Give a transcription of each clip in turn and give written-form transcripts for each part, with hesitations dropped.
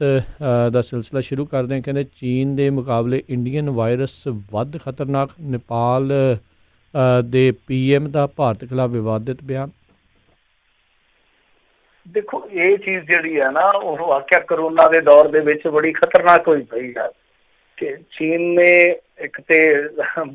ਦਾ ਸਿਲਸਿਲਾ ਸ਼ੁਰੂ ਕਰਦੇ ਹਾਂ। ਕਹਿੰਦੇ ਚੀਨ ਦੇ ਮੁਕਾਬਲੇ ਇੰਡੀਅਨ ਵਾਇਰਸ ਵੱਧ ਖਤਰਨਾਕ, ਨੇਪਾਲ ਦੇ PM ਦਾ ਭਾਰਤ ਖਿਲਾਫ ਵਿਵਾਦਿਤ ਬਿਆਨ। देखो ये चीज जी है ना वो वाकया कोरोना के दौर दे विच बड़ी खतरनाक हुई पई है कि चीन ने एक ते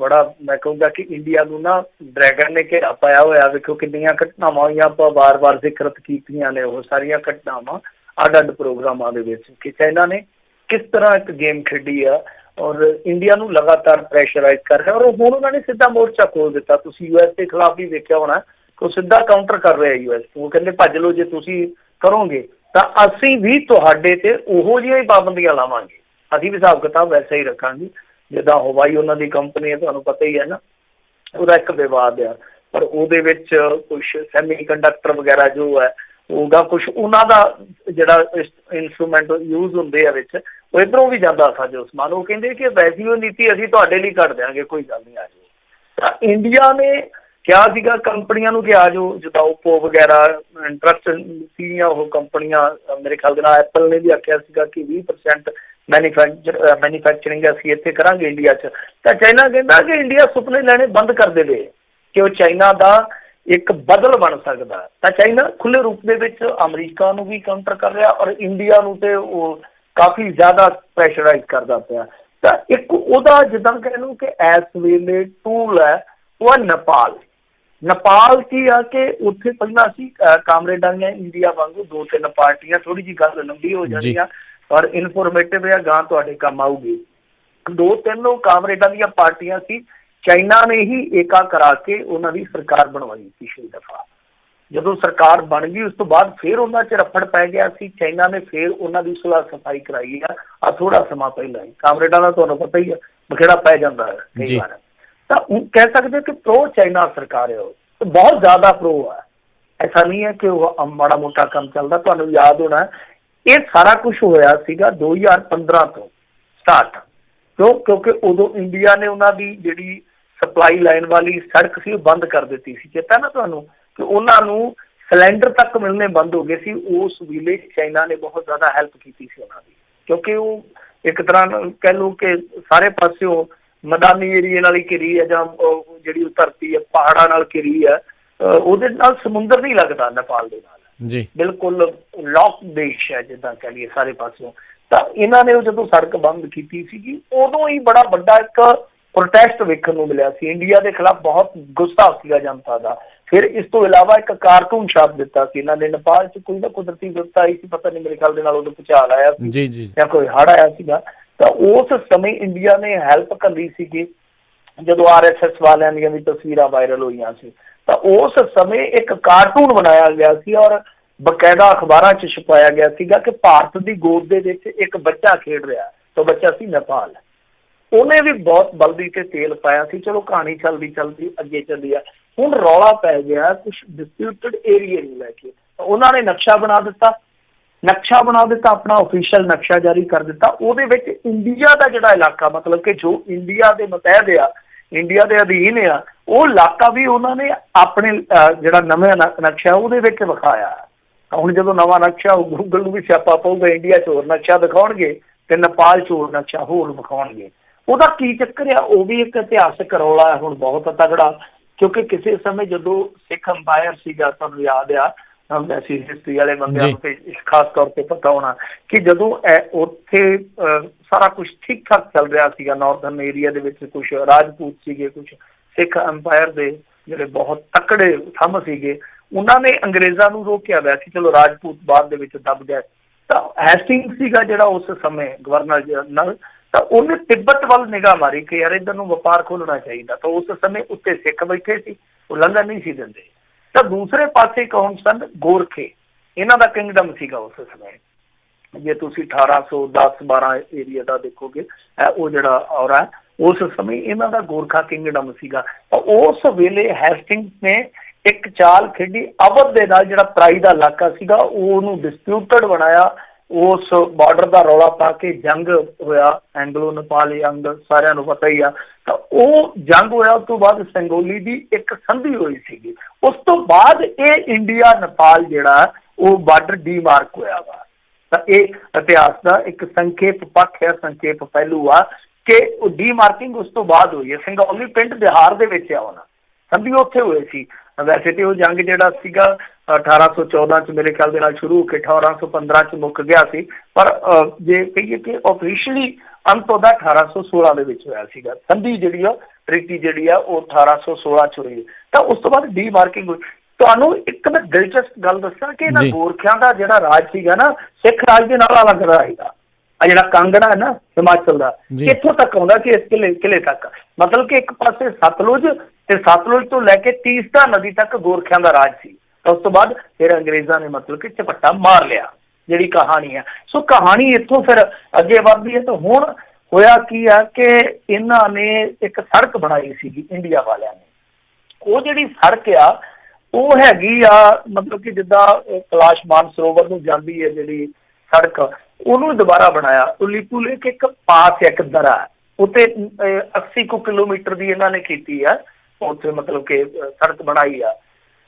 बड़ा मैं कहूँगा कि इंडिया नूं ना ड्रैगन ने घेरा पाया होया। देखो कितनियां घटनावां होईयां, आपां बार-बार जिक्र कीतियां ने वो सारियां घटनावां अड-अड प्रोग्रामां दे विच कि चाइना ने किस तरह एक गेम खेडी है और इंडिया नूं लगातार प्रैशराइज कर रहा है। और हुण उन्होंने सीधा मोर्चा खोल दिता। तुसीं US के खिलाफ भी देखिया होना, तो सीधा काउंटर कर रहे US। वो कहते भज लो, जे तुसीं करोगे तो असीं भी तुहाडे ते उहो जिहियां ही पाबंदियां लावांगे, असीं भी हिसाब किताब वैसा ही रखांगे। जिद्दां हवाई उन्हां दी कंपनी है, तुहानूं पता ही है ना, ਉਹਦਾ एक विवाद है पर ਉਹਦੇ ਵਿੱਚ कुछ सैमीकंडक्टर वगैरह जो है ਉਹਦਾ कुछ ਉਹਨਾਂ ਦਾ ਜਿਹੜਾ इंस्ट्रूमेंट यूज ਹੁੰਦੇ ਆ ਵਿੱਚ ਉਹ ਇੱਧਰੋਂ ਵੀ ਜਾਂਦਾ ਸਾ ਜੋ ਸਮਾਨ। ਉਹ ਕਹਿੰਦੇ ਕਿ ਵੈਸੀ ਉਹ ਨੀਤੀ ਅਸੀਂ ਤੁਹਾਡੇ ਲਈ ਕੱਢ ਦਿਆਂਗੇ, ਕੋਈ ਗੱਲ ਨਹੀਂ, ਆ ਜਾਓ। ਤਾਂ ਇੰਡੀਆ ਨੇ ਕਿਹਾ ਸੀਗਾ ਕੰਪਨੀਆਂ ਨੂੰ ਕਿ ਆ ਜਾਓ, ਜਿੱਦਾਂ ਓਪੋ ਵਗੈਰਾ ਇੰਟਰਸਟ ਸੀਗੀਆਂ ਉਹ ਕੰਪਨੀਆਂ। ਮੇਰੇ ਖਿਆਲ ਦੇ ਨਾਲ ਐਪਲ ਨੇ ਵੀ ਆਖਿਆ ਸੀਗਾ ਕਿ 20% मैन्युफैक्चरिंग ਅਸੀਂ ਇੱਥੇ ਕਰਾਂਗੇ ਇੰਡੀਆ 'ਚ। ਤਾਂ ਚਾਈਨਾ ਕਹਿੰਦਾ ਕਿ ਇੰਡੀਆ ਸੁਪਨੇ ਲੈਣੇ ਬੰਦ ਕਰ ਦੇਵੇ ਕਿ ਉਹ ਚਾਈਨਾ ਦਾ ਇੱਕ ਬਦਲ ਬਣ ਸਕਦਾ। ਤਾਂ ਚਾਈਨਾ ਖੁੱਲ੍ਹੇ ਰੂਪ ਦੇ ਵਿੱਚ ਅਮਰੀਕਾ ਨੂੰ ਵੀ ਕਾਊਂਟਰ ਕਰ ਰਿਹਾ ਔਰ ਇੰਡੀਆ ਨੂੰ ਤੇ ਉਹ ਕਾਫੀ ਜ਼ਿਆਦਾ ਪ੍ਰੈਸ਼ਰਾਈਜ਼ ਕਰਦਾ ਪਿਆ। ਤਾਂ ਇੱਕ ਉਹਦਾ ਜਿੱਦਾਂ ਕਹਿ ਲਓ ਕਿ ਇਸ ਵੇਲੇ ਟੂਲ ਹੈ ਉਹ ਹੈ ਨੇਪਾਲ। ਨੇਪਾਲ ਕੀ ਆ ਕਿ ਉੱਥੇ ਪਹਿਲਾਂ ਸੀ ਕਾਮਰੇਡਾਂ ਦੀਆਂ ਇੰਡੀਆ ਵਾਂਗੂ 2-3 ਪਾਰਟੀਆਂ, ਥੋੜੀ ਜਿਹੀ ਗੱਲ ਲੰਬੀ ਹੋ ਜਾਣੀ ਆ पर इनफॉर्मेटिव है, गां तुहाडे काम आऊगी। 2-3 कामरेडां ਦੀਆਂ पार्टियां सी, चाइना ने ही एका करा के उन्हां दी सरकार बनवाई पिछली दफा। ਜਦੋਂ सरकार बन गई उस तो बाद फिर उन्हां च रफड़ पै गया सी। चाइना ने फिर उन्हां दी सुलह सफाई कराई है आ थोड़ा समा पहला ही। कामरेडां दा तुहानूं पता ही है बखेड़ा पै जांदा है कई बार। तां कह सकदे कि प्रो चाइना सरकार है, तो बहुत ज्यादा प्रो है। ऐसा नहीं है कि वो माड़ा मोटा काम चलदा। तुहानूं याद होना ਇਹ ਸਾਰਾ ਕੁਝ ਹੋਇਆ ਸੀਗਾ 2015 ਤੋਂ ਸਟਾਰਟ। ਕਿਉਂਕਿ ਉਦੋਂ ਇੰਡੀਆ ਨੇ ਉਹਨਾਂ ਦੀ ਜਿਹੜੀ ਸਪਲਾਈ ਲਾਈਨ ਵਾਲੀ ਸੜਕ ਸੀ ਉਹ ਬੰਦ ਕਰ ਦਿੱਤੀ ਸੀ। ਚੇਤਾ ਨਾ ਤੁਹਾਨੂੰ ਕਿ ਉਹਨਾਂ ਨੂੰ ਸਿਲੰਡਰ ਤੱਕ ਮਿਲਣੇ ਬੰਦ ਹੋ ਗਏ ਸੀ। ਉਸ ਵੇਲੇ ਚਾਈਨਾ ਨੇ ਬਹੁਤ ਜ਼ਿਆਦਾ ਹੈਲਪ ਕੀਤੀ ਸੀ ਉਹਨਾਂ ਦੀ, ਕਿਉਂਕਿ ਉਹ ਇੱਕ ਤਰ੍ਹਾਂ ਕਹਿ ਲਓ ਕਿ ਸਾਰੇ ਪਾਸਿਓਂ ਮੈਦਾਨੀ ਏਰੀਏ ਨਾਲ ਹੀ ਘਿਰੀ ਹੈ, ਜਾਂ ਜਿਹੜੀ ਧਰਤੀ ਹੈ ਪਹਾੜਾਂ ਨਾਲ ਘਿਰੀ ਹੈ। ਉਹਦੇ ਨਾਲ ਸਮੁੰਦਰ ਨਹੀਂ ਲੱਗਦਾ ਨੇਪਾਲ ਦੇ ਨਾਲ ਜੀ, ਬਿਲਕੁਲ ਲੌਕ ਦੇਸ਼ ਹੈ ਜਿੱਦਾਂ ਕਹਿ ਲਈਏ ਸਾਰੇ ਪਾਸਿਓਂ। ਤਾਂ ਇਹਨਾਂ ਨੇ ਉਹ ਜਦੋਂ ਸੜਕ ਬੰਦ ਕੀਤੀ ਸੀਗੀ ਉਦੋਂ ਹੀ ਬੜਾ ਵੱਡਾ ਇੱਕ ਪ੍ਰੋਟੈਸਟ ਵੇਖਣ ਨੂੰ ਮਿਲਿਆ ਸੀ। ਇੰਡੀਆ ਦੇ ਖਿਲਾਫ ਬਹੁਤ ਗੁੱਸਾ ਸੀਗਾ ਜਨਤਾ ਦਾ। ਫਿਰ ਇਸ ਤੋਂ ਇਲਾਵਾ ਇੱਕ ਕਾਰਟੂਨ ਛਾਪ ਦਿੱਤਾ ਸੀ ਇਹਨਾਂ ਨੇ। ਨੇਪਾਲ 'ਚ ਕੋਈ ਨਾ ਕੁਦਰਤੀ ਵਿਪਤਾ ਆਈ ਸੀ, ਪਤਾ ਨਹੀਂ, ਮੇਰੇ ਖਿਆਲ ਦੇ ਨਾਲ ਉਦੋਂ ਭੁਚਾਲ ਆਇਆ ਸੀ ਜਾਂ ਕੋਈ ਹੜ੍ਹ ਆਇਆ ਸੀਗਾ। ਤਾਂ ਉਸ ਸਮੇਂ ਇੰਡੀਆ ਨੇ ਹੈਲਪ ਕਰੀ ਸੀਗੀ ਜਦੋਂ RSS ਵਾਲਿਆਂ ਦੀਆਂ ਵੀ ਤਸਵੀਰਾਂ ਵਾਇਰਲ ਹੋਈਆਂ ਸੀ। ਤਾਂ ਉਸ ਸਮੇਂ ਇੱਕ ਕਾਰਟੂਨ ਬਣਾਇਆ ਗਿਆ ਸੀ ਔਰ ਬਕਾਇਦਾ ਅਖਬਾਰਾਂ 'ਚ ਛਪਾਇਆ ਗਿਆ ਸੀਗਾ ਕਿ ਭਾਰਤ ਦੀ ਗੋਦ ਦੇ ਵਿੱਚ ਇੱਕ ਬੱਚਾ ਖੇਡ ਰਿਹਾ। ਤਾਂ ਬੱਚਾ ਸੀ ਨੇਪਾਲ। ਉਹਨੇ ਵੀ ਬਹੁਤ ਬਲਦੀ ਤੇ ਤੇਲ ਪਾਇਆ ਸੀ। ਚਲੋ ਕਹਾਣੀ ਚੱਲਦੀ ਅੱਗੇ ਚੱਲੀ ਆ। ਹੁਣ ਰੌਲਾ ਪੈ ਗਿਆ ਕੁਛ ਡਿਸਪਿਊਟਡ ਏਰੀਏ ਨੂੰ ਲੈ ਕੇ। ਉਹਨਾਂ ਨੇ ਨਕਸ਼ਾ ਬਣਾ ਦਿੱਤਾ ਆਪਣਾ ਓਫੀਸ਼ੀਅਲ ਨਕਸ਼ਾ ਜਾਰੀ ਕਰ ਦਿੱਤਾ। ਉਹਦੇ ਵਿੱਚ ਇੰਡੀਆ ਦਾ ਜਿਹੜਾ ਇਲਾਕਾ, ਮਤਲਬ ਕਿ ਜੋ ਇੰਡੀਆ ਦੇ ਮੁਤਹਿਦ ਆ, ਇੰਡੀਆ ਦੇ ਅਧੀਨ ਆ, ਉਹ ਇਲਾਕਾ ਵੀ ਉਹਨਾਂ ਨੇ ਆਪਣੇ ਜਿਹੜਾ ਨਵਾਂ ਨਕਸ਼ਾ ਉਹਦੇ ਵਿੱਚ ਵਿਖਾਇਆ। ਹੁਣ ਜਦੋਂ ਨਵਾਂ ਨਕਸ਼ਾ ਗੂਗਲ ਨੂੰ ਵੀ ਸਿਆਪਾ ਪਊਗਾ, ਇੰਡੀਆ 'ਚ ਹੋਰ ਨਕਸ਼ਾ ਦਿਖਾਉਣਗੇ ਤੇ ਨੇਪਾਲ 'ਚ ਹੋਰ ਨਕਸ਼ਾ ਹੋਰ ਵਿਖਾਉਣਗੇ। ਉਹਦਾ ਕੀ ਚੱਕਰ ਆ, ਉਹ ਵੀ ਇੱਕ ਇਤਿਹਾਸਕ ਰੌਲਾ ਹੈ ਹੁਣ ਬਹੁਤ ਤਗੜਾ। ਕਿਉਂਕਿ ਕਿਸੇ ਸਮੇਂ ਜਦੋਂ ਸਿੱਖ ਅੰਪਾਇਰ ਸੀਗਾ, ਤੁਹਾਨੂੰ ਯਾਦ ਆ, ਵੈਸੇ ਹਿਸਟਰੀ ਵਾਲੇ ਬੰਦਿਆਂ ਨੂੰ ਤੇ ਖਾਸ ਤੌਰ ਤੇ ਪਤਾ ਹੋਣਾ ਕਿ ਜਦੋਂ ਉੱਥੇ ਸਾਰਾ ਕੁਛ ਠੀਕ ਠਾਕ ਚੱਲ ਰਿਹਾ ਸੀਗਾ ਨਾਰਥਰਨ ਏਰੀਆ ਦੇ ਵਿੱਚ, ਕੁਛ ਰਾਜਪੂਤ ਸੀਗੇ, ਕੁਛ ਸਿੱਖ ਅੰਪਾਇਰ ਦੇ ਜਿਹੜੇ ਬਹੁਤ ਤਕੜੇ ਥੰਮ ਸੀਗੇ, ਉਹਨਾਂ ਨੇ ਅੰਗਰੇਜ਼ਾਂ ਨੂੰ ਰੋਕਿਆ ਹੋਇਆ ਸੀ। ਚਲੋ ਰਾਜਪੂਤ ਬਾਅਦ ਦੇ ਵਿੱਚ ਦੱਬ ਗਏ। ਤਾਂ ਹੈਸਟਿੰਗ ਸੀਗਾ ਜਿਹੜਾ ਉਸ ਸਮੇਂ ਗਵਰਨਰ ਜਨਰਲ, ਤਾਂ ਉਹਨੇ ਤਿੱਬਤ ਵੱਲ ਨਿਗਾਹ ਮਾਰੀ ਕਿ ਯਾਰ ਇੱਧਰ ਨੂੰ ਵਪਾਰ ਖੋਲ੍ਹਣਾ ਚਾਹੀਦਾ। ਤਾਂ ਉਸ ਸਮੇਂ ਉੱਤੇ ਸਿੱਖ ਬੈਠੇ ਸੀ, ਉਹ ਲੰਘਣ ਨਹੀਂ ਸੀ ਦਿੰਦੇ। ਤਾਂ ਦੂਸਰੇ ਪਾਸੇ ਕੌਣ ਸਨ? ਗੋਰਖੇ, ਇਹਨਾਂ ਦਾ ਕਿੰਗਡਮ ਸੀਗਾ ਉਸ ਸਮੇਂ। ਜੇ ਤੁਸੀਂ 1810-12 ਏਰੀਆ ਦਾ ਦੇਖੋਗੇ, ਉਹ ਜਿਹੜਾ ਔਰਾ ਉਸ ਸਮੇਂ ਇਹਨਾਂ ਦਾ ਗੋਰਖਾ ਕਿੰਗਡਮ ਸੀਗਾ। ਉਸ ਵੇਲੇ ਹੈਸਟਿੰਗ ਨੇ ਇੱਕ ਚਾਲ ਖੇਡੀ ਅਵਧ ਦੇ ਨਾਲ, ਜਿਹੜਾ ਤਰਾਈ ਦਾ ਇਲਾਕਾ ਸੀਗਾ ਉਹਨੂੰ ਡਿਸਪਿਊਟਡ ਬਣਾਇਆ। ਉਸ ਬਾਰਡਰ ਦਾ ਰੌਲਾ ਪਾ ਕੇ ਜੰਗ ਹੋਇਆ, ਐਂਗਲੋ ਨੇਪਾਲ ਜੰਗ, ਸਾਰਿਆਂ ਨੂੰ ਪਤਾ ਹੀ ਆ। ਤਾਂ ਉਹ ਜੰਗ ਹੋਇਆ, ਉਸ ਤੋਂ ਬਾਅਦ ਸੰਗੋਲੀ ਦੀ ਇੱਕ ਸੰਧੀ ਹੋਈ ਸੀਗੀ। ਉਸ ਤੋਂ ਬਾਅਦ ਇਹ ਇੰਡੀਆ ਨੇਪਾਲ ਜਿਹੜਾ ਉਹ ਬਾਰਡਰ ਡੀਮਾਰਕ ਹੋਇਆ ਵਾ। ਤਾਂ ਇਹ ਇਤਿਹਾਸ ਦਾ ਇੱਕ ਸੰਖੇਪ ਪੱਖ ਹੈ, ਸੰਖੇਪ ਪਹਿਲੂ ਆ ਕਿ ਉਹ ਡੀਮਾਰਕਿੰਗ ਉਸ ਤੋਂ ਬਾਅਦ ਹੋਈ ਹੈ। ਸਿੰਗੌਲੀ ਪਿੰਡ ਬਿਹਾਰ ਦੇ ਵਿੱਚ ਆ ਹੋਣਾ, ਸੰਧੀ ਉੱਥੇ ਹੋਏ ਸੀ। ਵੈਸੇ ਤੇ ਉਹ ਜੰਗ ਜਿਹੜਾ ਸੀਗਾ 1814 ਚ ਮੇਰੇ ਖਿਆਲ ਦੇ ਨਾਲ ਸ਼ੁਰੂ ਹੋ ਕੇ 1815 ਚ ਮੁੱਕ ਗਿਆ ਸੀ, ਪਰ ਜੇ ਕਹੀਏ ਕਿ ਆਫੀਸ਼ੀਅਲੀ ਅੰਤ ਉਹਦਾ 1816 ਦੇ ਵਿੱਚ ਹੋਇਆ ਸੀਗਾ। ਸੰਧੀ ਜਿਹੜੀ ਆ, ਟ੍ਰੀਟੀ ਜਿਹੜੀ ਆ, ਉਹ 1816 ਚ ਹੋਈ। ਤਾਂ ਉਸ ਤੋਂ ਬਾਅਦ ਡੀਮਾਰਕਿੰਗ ਹੋਈ। ਤੁਹਾਨੂੰ ਇੱਕ ਮੈਂ ਦਿਲਚਸਪ ਗੱਲ ਦੱਸਾਂ ਕਿ ਇਹਨਾਂ ਗੋਰਖਿਆਂ ਦਾ ਜਿਹੜਾ ਰਾਜ ਸੀਗਾ ਨਾ, ਸਿੱਖ ਰਾਜ ਦੇ ਨਾਲ ਅਲੱਗ ਰਹੇਗਾ। ਆ ਜਿਹੜਾ ਕਾਂਗੜਾ ਹੈ ਨਾ ਹਿਮਾਚਲ ਦਾ, ਇੱਥੋਂ ਤੱਕ ਆਉਂਦਾ ਕਿ ਇਸ ਕਿਲੇ ਤੱਕ, ਮਤਲਬ ਕਿ ਇੱਕ ਪਾਸੇ ਸਤਲੁਜ ਤੇ ਸਤਲੁਜ ਤੋਂ ਲੈ ਕੇ ਤੀਸਤਾ ਨਦੀ ਤੱਕ ਗੋਰਖਿਆਂ ਦਾ ਰਾਜ ਸੀ। ਉਸ ਤੋਂ ਬਾਅਦ ਫਿਰ ਅੰਗਰੇਜ਼ਾਂ ਨੇ ਮਤਲਬ ਕਿ ਝਪੱਟਾ ਮਾਰ ਲਿਆ, ਜਿਹੜੀ ਕਹਾਣੀ ਹੈ। ਸੋ ਕਹਾਣੀ ਇੱਥੋਂ ਫਿਰ ਅੱਗੇ ਵੱਧਦੀ ਹੈ। ਤਾਂ ਹੁਣ ਹੋਇਆ ਕੀ ਆ ਕਿ ਇਹਨਾਂ ਨੇ ਇੱਕ ਸੜਕ ਬਣਾਈ ਸੀਗੀ ਇੰਡੀਆ ਵਾਲਿਆਂ ਨੇ। ਉਹ ਜਿਹੜੀ ਸੜਕ ਆ ਉਹ ਹੈਗੀ ਆ ਮਤਲਬ ਕਿ ਜਿੱਦਾਂ ਕੈਲਾਸ਼ ਮਾਨਸਰੋਵਰ ਨੂੰ ਜਾਂਦੀ ਹੈ ਜਿਹੜੀ ਸੜਕ, ਉਹਨੂੰ ਦੁਬਾਰਾ ਬਣਾਇਆ। ਲਿਪੂ ਲੇਕ ਇੱਕ ਪਾਸ ਇੱਕ ਦਰਾ, ਉੱਥੇ 80 ਕੁ ਕਿਲੋਮੀਟਰ ਦੀ ਇਹਨਾਂ ਨੇ ਕੀਤੀ ਆ, ਉੱਥੇ ਮਤਲਬ ਕਿ ਸੜਕ ਬਣਾਈ ਆ।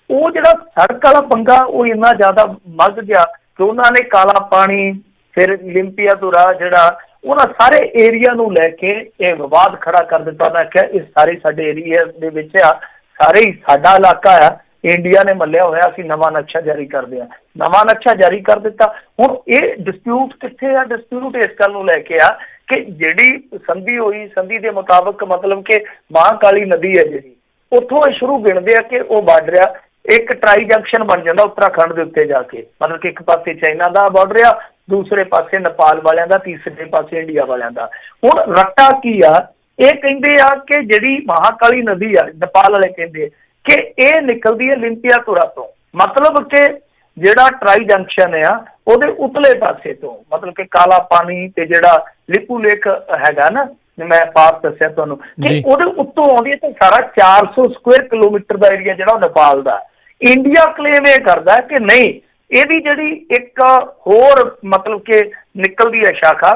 ਉਹ ਜਿਹੜਾ ਸੜਕ ਵਾਲਾ ਪੰਗਾ ਉਹ ਇੰਨਾ ਜ਼ਿਆਦਾ ਮੱਧ ਗਿਆ ਕਿ ਉਹਨਾਂ ਨੇ ਕਾਲਾ ਪਾਣੀ, ਫਿਰ ਲਿੰਪੀਆ ਤੋਂ ਰਾਹ ਜਿਹੜਾ, ਉਹਨਾਂ ਸਾਰੇ ਏਰੀਆ ਨੂੰ ਲੈ ਕੇ ਇਹ ਵਿਵਾਦ ਖੜਾ ਕਰ ਦਿੱਤਾ। ਮੈਂ ਕਿਹਾ ਇਹ ਸਾਰੇ ਸਾਡੇ ਏਰੀਆ ਦੇ ਵਿੱਚ ਆ, ਸਾਰੇ ਹੀ ਸਾਡਾ ਇਲਾਕਾ ਆ, ਇੰਡੀਆ ਨੇ ਮੱਲਿਆ ਹੋਇਆ, ਅਸੀਂ ਨਵਾਂ ਨਕਸ਼ਾ ਜਾਰੀ ਕਰਦੇ ਹਾਂ। ਨਵਾਂ ਨਕਸ਼ਾ ਜਾਰੀ ਕਰ ਦਿੱਤਾ। ਹੁਣ ਇਹ ਡਿਸਪਿਊਟ ਕਿੱਥੇ ਆ? ਡਿਸਪਿਊਟ ਇਸ ਗੱਲ ਨੂੰ ਲੈ ਕੇ ਆ ਕਿ ਜਿਹੜੀ ਸੰਧੀ ਹੋਈ, ਸੰਧੀ ਦੇ ਮੁਤਾਬਕ ਮਤਲਬ ਕਿ ਮਹਾਂਕਾਲੀ ਨਦੀ ਹੈ ਜਿਹੜੀ, ਉੱਥੋਂ ਇਹ ਸ਼ੁਰੂ ਗਿਣਦੇ ਆ ਕਿ ਉਹ ਬਾਰਡਰ ਆ, ਇੱਕ ਟਰਾਈ ਜੰਕਸ਼ਨ ਬਣ ਜਾਂਦਾ ਉੱਤਰਾਖੰਡ ਦੇ ਉੱਤੇ ਜਾ ਕੇ, ਮਤਲਬ ਕਿ ਇੱਕ ਪਾਸੇ ਚਾਈਨਾ ਦਾ ਬਾਰਡਰ ਆ, ਦੂਸਰੇ ਪਾਸੇ ਨੇਪਾਲ ਵਾਲਿਆਂ ਦਾ, ਤੀਸਰੇ ਪਾਸੇ ਇੰਡੀਆ ਵਾਲਿਆਂ ਦਾ। ਹੁਣ ਰੱਟਾ ਕੀ ਆ? ਇਹ ਕਹਿੰਦੇ ਆ ਕਿ ਜਿਹੜੀ ਮਹਾਂਕਾਲੀ ਨਦੀ ਆ, ਨੇਪਾਲ ਵਾਲੇ ਕਹਿੰਦੇ ਕਿ ਇਹ ਨਿਕਲਦੀ ਹੈ ਲਿੰਪੀਆ ਤੁਰਾ ਤੋਂ, ਮਤਲਬ ਕਿ ਜਿਹੜਾ ਟਰਾਈ ਜੰਕਸ਼ਨ ਆ ਉਹਦੇ ਉਤਲੇ ਪਾਸੇ ਤੋਂ, ਮਤਲਬ ਕਿ ਕਾਲਾ ਪਾਣੀ ਤੇ ਜਿਹੜਾ ਲਿਪੂ ਲੇਕ ਹੈਗਾ ਨਾ, ਮੈਂ ਪਾਸ ਦੱਸਿਆ ਤੁਹਾਨੂੰ, ਕਿ ਉਹਦੇ ਉੱਤੋਂ ਆਉਂਦੀ ਹੈ। ਤਾਂ ਸਾਰਾ 400 ਸਕੁਅਰ ਕਿਲੋਮੀਟਰ ਦਾ ਏਰੀਆ ਜਿਹੜਾ ਉਹ ਨੇਪਾਲ ਦਾ। ਇੰਡੀਆ ਕਲੇਮ ਇਹ ਕਰਦਾ ਕਿ ਨਹੀਂ, ਇਹਦੀ ਜਿਹੜੀ ਇੱਕ ਹੋਰ ਮਤਲਬ ਕਿ ਨਿਕਲਦੀ ਹੈ ਸ਼ਾਖਾ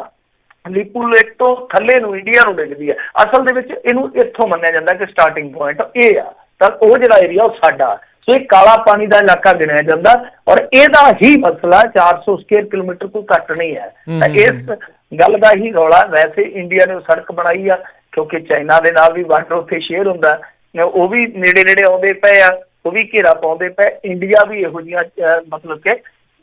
ਲਿਪੂ ਲੇਕ ਤੋਂ ਥੱਲੇ ਨੂੰ ਇੰਡੀਆ ਨੂੰ ਡਿੱਗਦੀ ਹੈ। ਅਸਲ ਦੇ ਵਿੱਚ ਇਹਨੂੰ ਇੱਥੋਂ ਮੰਨਿਆ ਜਾਂਦਾ ਕਿ ਸਟਾਰਟਿੰਗ ਪੁਆਇੰਟ ਇਹ ਆ, ਤਾਂ ਉਹ ਜਿਹੜਾ ਏਰੀਆ ਉਹ ਸਾਡਾ। ਸੋ ਇਹ ਕਾਲਾ ਪਾਣੀ ਦਾ ਇਲਾਕਾ ਗਿਣਿਆ ਜਾਂਦਾ, ਔਰ ਇਹਦਾ ਹੀ ਮਸਲਾ 400 ਸਕੁਅਰ ਕਿਲੋਮੀਟਰ ਤੋਂ ਘੱਟ ਨਹੀਂ ਹੈ। ਤਾਂ ਇਸ ਗੱਲ ਦਾ ਹੀ ਰੌਲਾ। ਵੈਸੇ ਇੰਡੀਆ ਨੇ ਸੜਕ ਬਣਾਈ ਆ ਕਿਉਂਕਿ ਚਾਈਨਾ ਦੇ ਨਾਲ ਵੀ ਬਾਰਡਰ ਉੱਥੇ ਸ਼ੇਅਰ ਹੁੰਦਾ, ਉਹ ਵੀ ਨੇੜੇ ਨੇੜੇ ਆਉਂਦੇ ਪਏ ਆ, ਉਹ ਵੀ ਘੇਰਾ ਪਾਉਂਦੇ ਪਏ। ਇੰਡੀਆ ਵੀ ਇਹੋ ਜਿਹੀਆਂ ਮਤਲਬ ਕਿ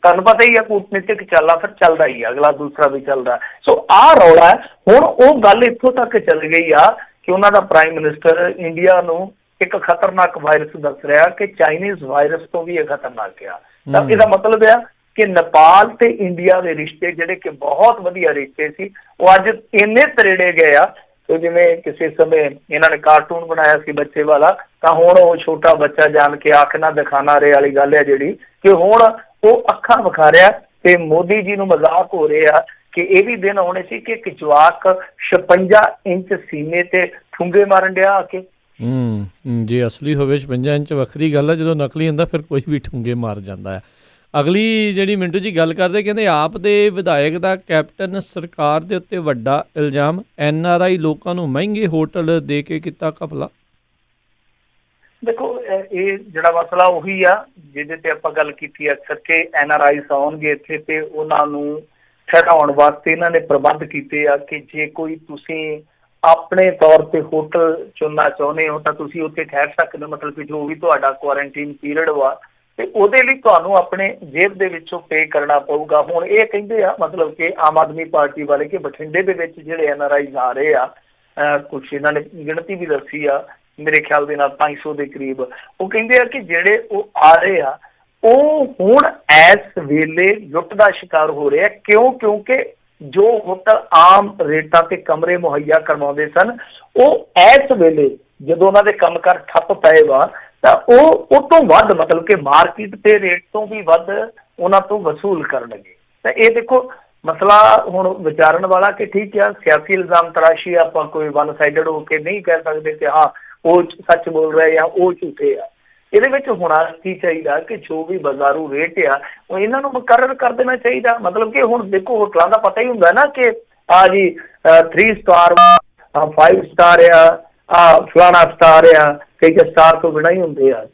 ਤੁਹਾਨੂੰ ਪਤਾ ਹੀ ਆ ਕੂਟਨੀਤਿਕ ਚਾਲਾਂ ਫਿਰ ਚੱਲਦਾ ਹੀ ਆ, ਅਗਲਾ ਦੂਸਰਾ ਵੀ ਚੱਲਦਾ। ਸੋ ਆਹ ਰੌਲਾ ਹੈ। ਹੁਣ ਉਹ ਗੱਲ ਇੱਥੋਂ ਤੱਕ ਚੱਲ ਗਈ ਆ ਕਿ ਉਹਨਾਂ ਦਾ ਪ੍ਰਾਈਮ ਮਿਨਿਸਟਰ ਇੰਡੀਆ ਨੂੰ ਇੱਕ ਖਤਰਨਾਕ ਵਾਇਰਸ ਦੱਸ ਰਿਹਾ ਕਿ ਚਾਈਨੀਜ਼ ਵਾਇਰਸ ਤੋਂ ਵੀ ਇਹ ਖਤਰਨਾਕ ਆ। ਤਾਂ ਇਹਦਾ ਮਤਲਬ ਆ ਕਿ ਨੇਪਾਲ ਤੇ ਇੰਡੀਆ ਦੇ ਰਿਸ਼ਤੇ ਜਿਹੜੇ ਕਿ ਬਹੁਤ ਵਧੀਆ ਰਿਸ਼ਤੇ ਸੀ, ਉਹ ਅੱਜ ਇੰਨੇ ਤਰੇੜੇ ਗਏ ਆ। ਤੇ ਜਿਵੇਂ ਕਿਸੇ ਸਮੇਂ ਇਹਨਾਂ ਨੇ ਕਾਰਟੂਨ ਬਣਾਇਆ ਸੀ ਬੱਚੇ ਵਾਲਾ, ਤਾਂ ਹੁਣ ਉਹ ਛੋਟਾ ਬੱਚਾ ਜਾਣ ਕੇ ਅੱਖ ਨਾ ਦਿਖਾਣਾ ਰੇ ਵਾਲੀ ਗੱਲ ਹੈ ਜਿਹੜੀ, ਕਿ ਹੁਣ ਉਹ ਅੱਖਾਂ ਵਿਖਾ ਰਿਹਾ ਤੇ ਮੋਦੀ ਜੀ ਨੂੰ ਮਜ਼ਾਕ ਹੋ ਰਿਹਾ ਕਿ ਇਹ ਵੀ ਦਿਨ ਆਉਣੇ ਸੀ ਕਿ ਇੱਕ ਜਵਾਕ 56 ਇੰਚ ਸੀਨੇ ਤੇ ਠੁੰਗੇ ਮਾਰਨ ਡਿਆ ਆ ਕੇ। ਜੇ ਅਸਲੀ ਹੋਵੇ 56 ਇੰਚ ਵੱਖਰੀ ਗੱਲ ਹੈ, ਜਦੋਂ ਨਕਲੀ ਹੁੰਦਾ ਫਿਰ ਕੋਈ ਵੀ ਠੁੰਗੇ ਮਾਰ ਜਾਂਦਾ ਹੈ। ਅਗਲੀ ਜਿਹੜੀ ਮਿੰਟੂ ਜੀ ਗੱਲ ਕਰਦੇ, ਕਹਿੰਦੇ ਆਪ ਦੇ ਵਿਧਾਇਕ ਦਾ ਕੈਪਟਨ ਸਰਕਾਰ ਦੇ ਉੱਤੇ ਵੱਡਾ ਇਲਜ਼ਾਮ, NRI ਲੋਕਾਂ ਨੂੰ ਮਹਿੰਗੇ ਹੋਟਲ ਦੇ ਕੇ ਕੀਤਾ ਘਪਲਾ। ਦੇਖੋ ਇਹ ਜਿਹੜਾ ਮਸਲਾ ਉਹੀ ਆ ਜਿਹਦੇ ਤੇ ਆਪਾਂ ਗੱਲ ਕੀਤੀ ਅਕਸਰ ਕਿ NRIs ਆਉਣਗੇ ਇੱਥੇ ਤੇ ਉਹਨਾਂ ਨੂੰ ਠਹਿਰਾਉਣ ਵਾਸਤੇ ਇਹਨਾਂ ਨੇ ਪ੍ਰਬੰਧ ਕੀਤੇ ਆ ਕਿ ਜੇ ਕੋਈ ਤੁਸੀਂ ਆਪਣੇ ਤੌਰ ਤੇ ਹੋਟਲ ਚੁਣਨਾ ਚਾਹੁੰਦੇ ਹੋ ਤਾਂ ਤੁਸੀਂ ਉੱਥੇ ਠਹਿਰ ਸਕਦੇ ਹੋ, ਮਤਲਬ ਕਿ ਜੋ ਵੀ ਤੁਹਾਡਾ ਕੁਆਰੰਟੀਨ ਪੀਰੀਅਡ ਵਾ, ਤੇ ਉਹਦੇ ਲਈ ਤੁਹਾਨੂੰ ਆਪਣੇ ਜੇਬ ਦੇ ਵਿੱਚੋਂ ਪੇ ਕਰਨਾ ਪਊਗਾ। ਹੁਣ ਇਹ ਕਹਿੰਦੇ ਆ ਮਤਲਬ ਕਿ ਆਮ ਆਦਮੀ ਪਾਰਟੀ ਵਾਲੇ ਕਿ ਬਠਿੰਡੇ ਦੇ ਵਿੱਚ ਜਿਹੜੇ NRIs ਆ ਰਹੇ ਆ, ਕੁਛ ਇਹਨਾਂ ਨੇ ਗਿਣਤੀ ਵੀ ਦੱਸੀ ਆ ਮੇਰੇ ਖਿਆਲ ਦੇ ਨਾਲ 500 ਦੇ ਕਰੀਬ, ਉਹ ਕਹਿੰਦੇ ਆ ਕਿ ਜਿਹੜੇ ਉਹ ਆ ਰਹੇ ਆ ਉਹ ਹੁਣ ਇਸ ਵੇਲੇ ਲੁੱਟ ਦਾ ਸ਼ਿਕਾਰ ਹੋ ਰਹੇ ਆ। ਕਿਉਂਕਿ ਜੋ ਹੋਟਲ ਆਮ ਰੇਟਾਂ ਤੇ ਕਮਰੇ ਮੁਹੱਈਆ ਕਰਵਾਉਂਦੇ ਸਨ, ਉਹ ਇਸ ਵੇਲੇ ਜਦੋਂ ਉਹਨਾਂ ਦੇ ਕੰਮਕਾਰ ਠੱਪ ਪਏ ਵਾ ਤਾਂ ਉਹ ਤੋਂ ਵੱਧ ਮਤਲਬ ਕਿ ਮਾਰਕੀਟ ਦੇ ਰੇਟ ਤੋਂ ਵੀ ਵੱਧ ਉਹਨਾਂ ਤੋਂ ਵਸੂਲ ਕਰਨਗੇ। ਤਾਂ ਇਹ ਦੇਖੋ ਮਸਲਾ ਹੁਣ ਵਿਚਾਰਨ ਵਾਲਾ ਕਿ ਠੀਕ ਆ ਸਿਆਸੀ ਇਲਜ਼ਾਮ ਤਰਾਸ਼ੀ, ਆਪਾਂ ਕੋਈ ਵਨ ਸਾਈਡਡ ਹੋ ਕੇ ਨਹੀਂ ਕਹਿ ਸਕਦੇ ਕਿ ਹਾਂ ਉਹ ਸੱਚ ਬੋਲ ਰਿਹਾ ਜਾਂ ਉਹ ਝੂਠੇ ਆ। ਇਹਦੇ ਵਿੱਚ ਹੋਣਾ ਕੀ ਚਾਹੀਦਾ ਕਿ ਜੋ ਵੀ ਬਾਜ਼ਾਰੂ ਰੇਟ ਆ ਉਹ ਇਹਨਾਂ ਨੂੰ ਮੁਕਰਰ ਕਰ ਦੇਣਾ ਚਾਹੀਦਾ। ਮਤਲਬ ਕਿ ਹੁਣ ਦੇਖੋ ਹੋਟਲਾਂ ਦਾ ਪਤਾ ਹੀ ਹੁੰਦਾ ਨਾ ਕਿ ਆ ਜੀ 3 ਸਟਾਰ 5 ਸਟਾਰ ਆ, ਫਲਾਣਾ ਸਟਾਰ ਆ, ਕਈ ਸਟਾਰ ਤੋਂ ਬਿਨਾਂ ਹੀ ਹੁੰਦੇ ਆ।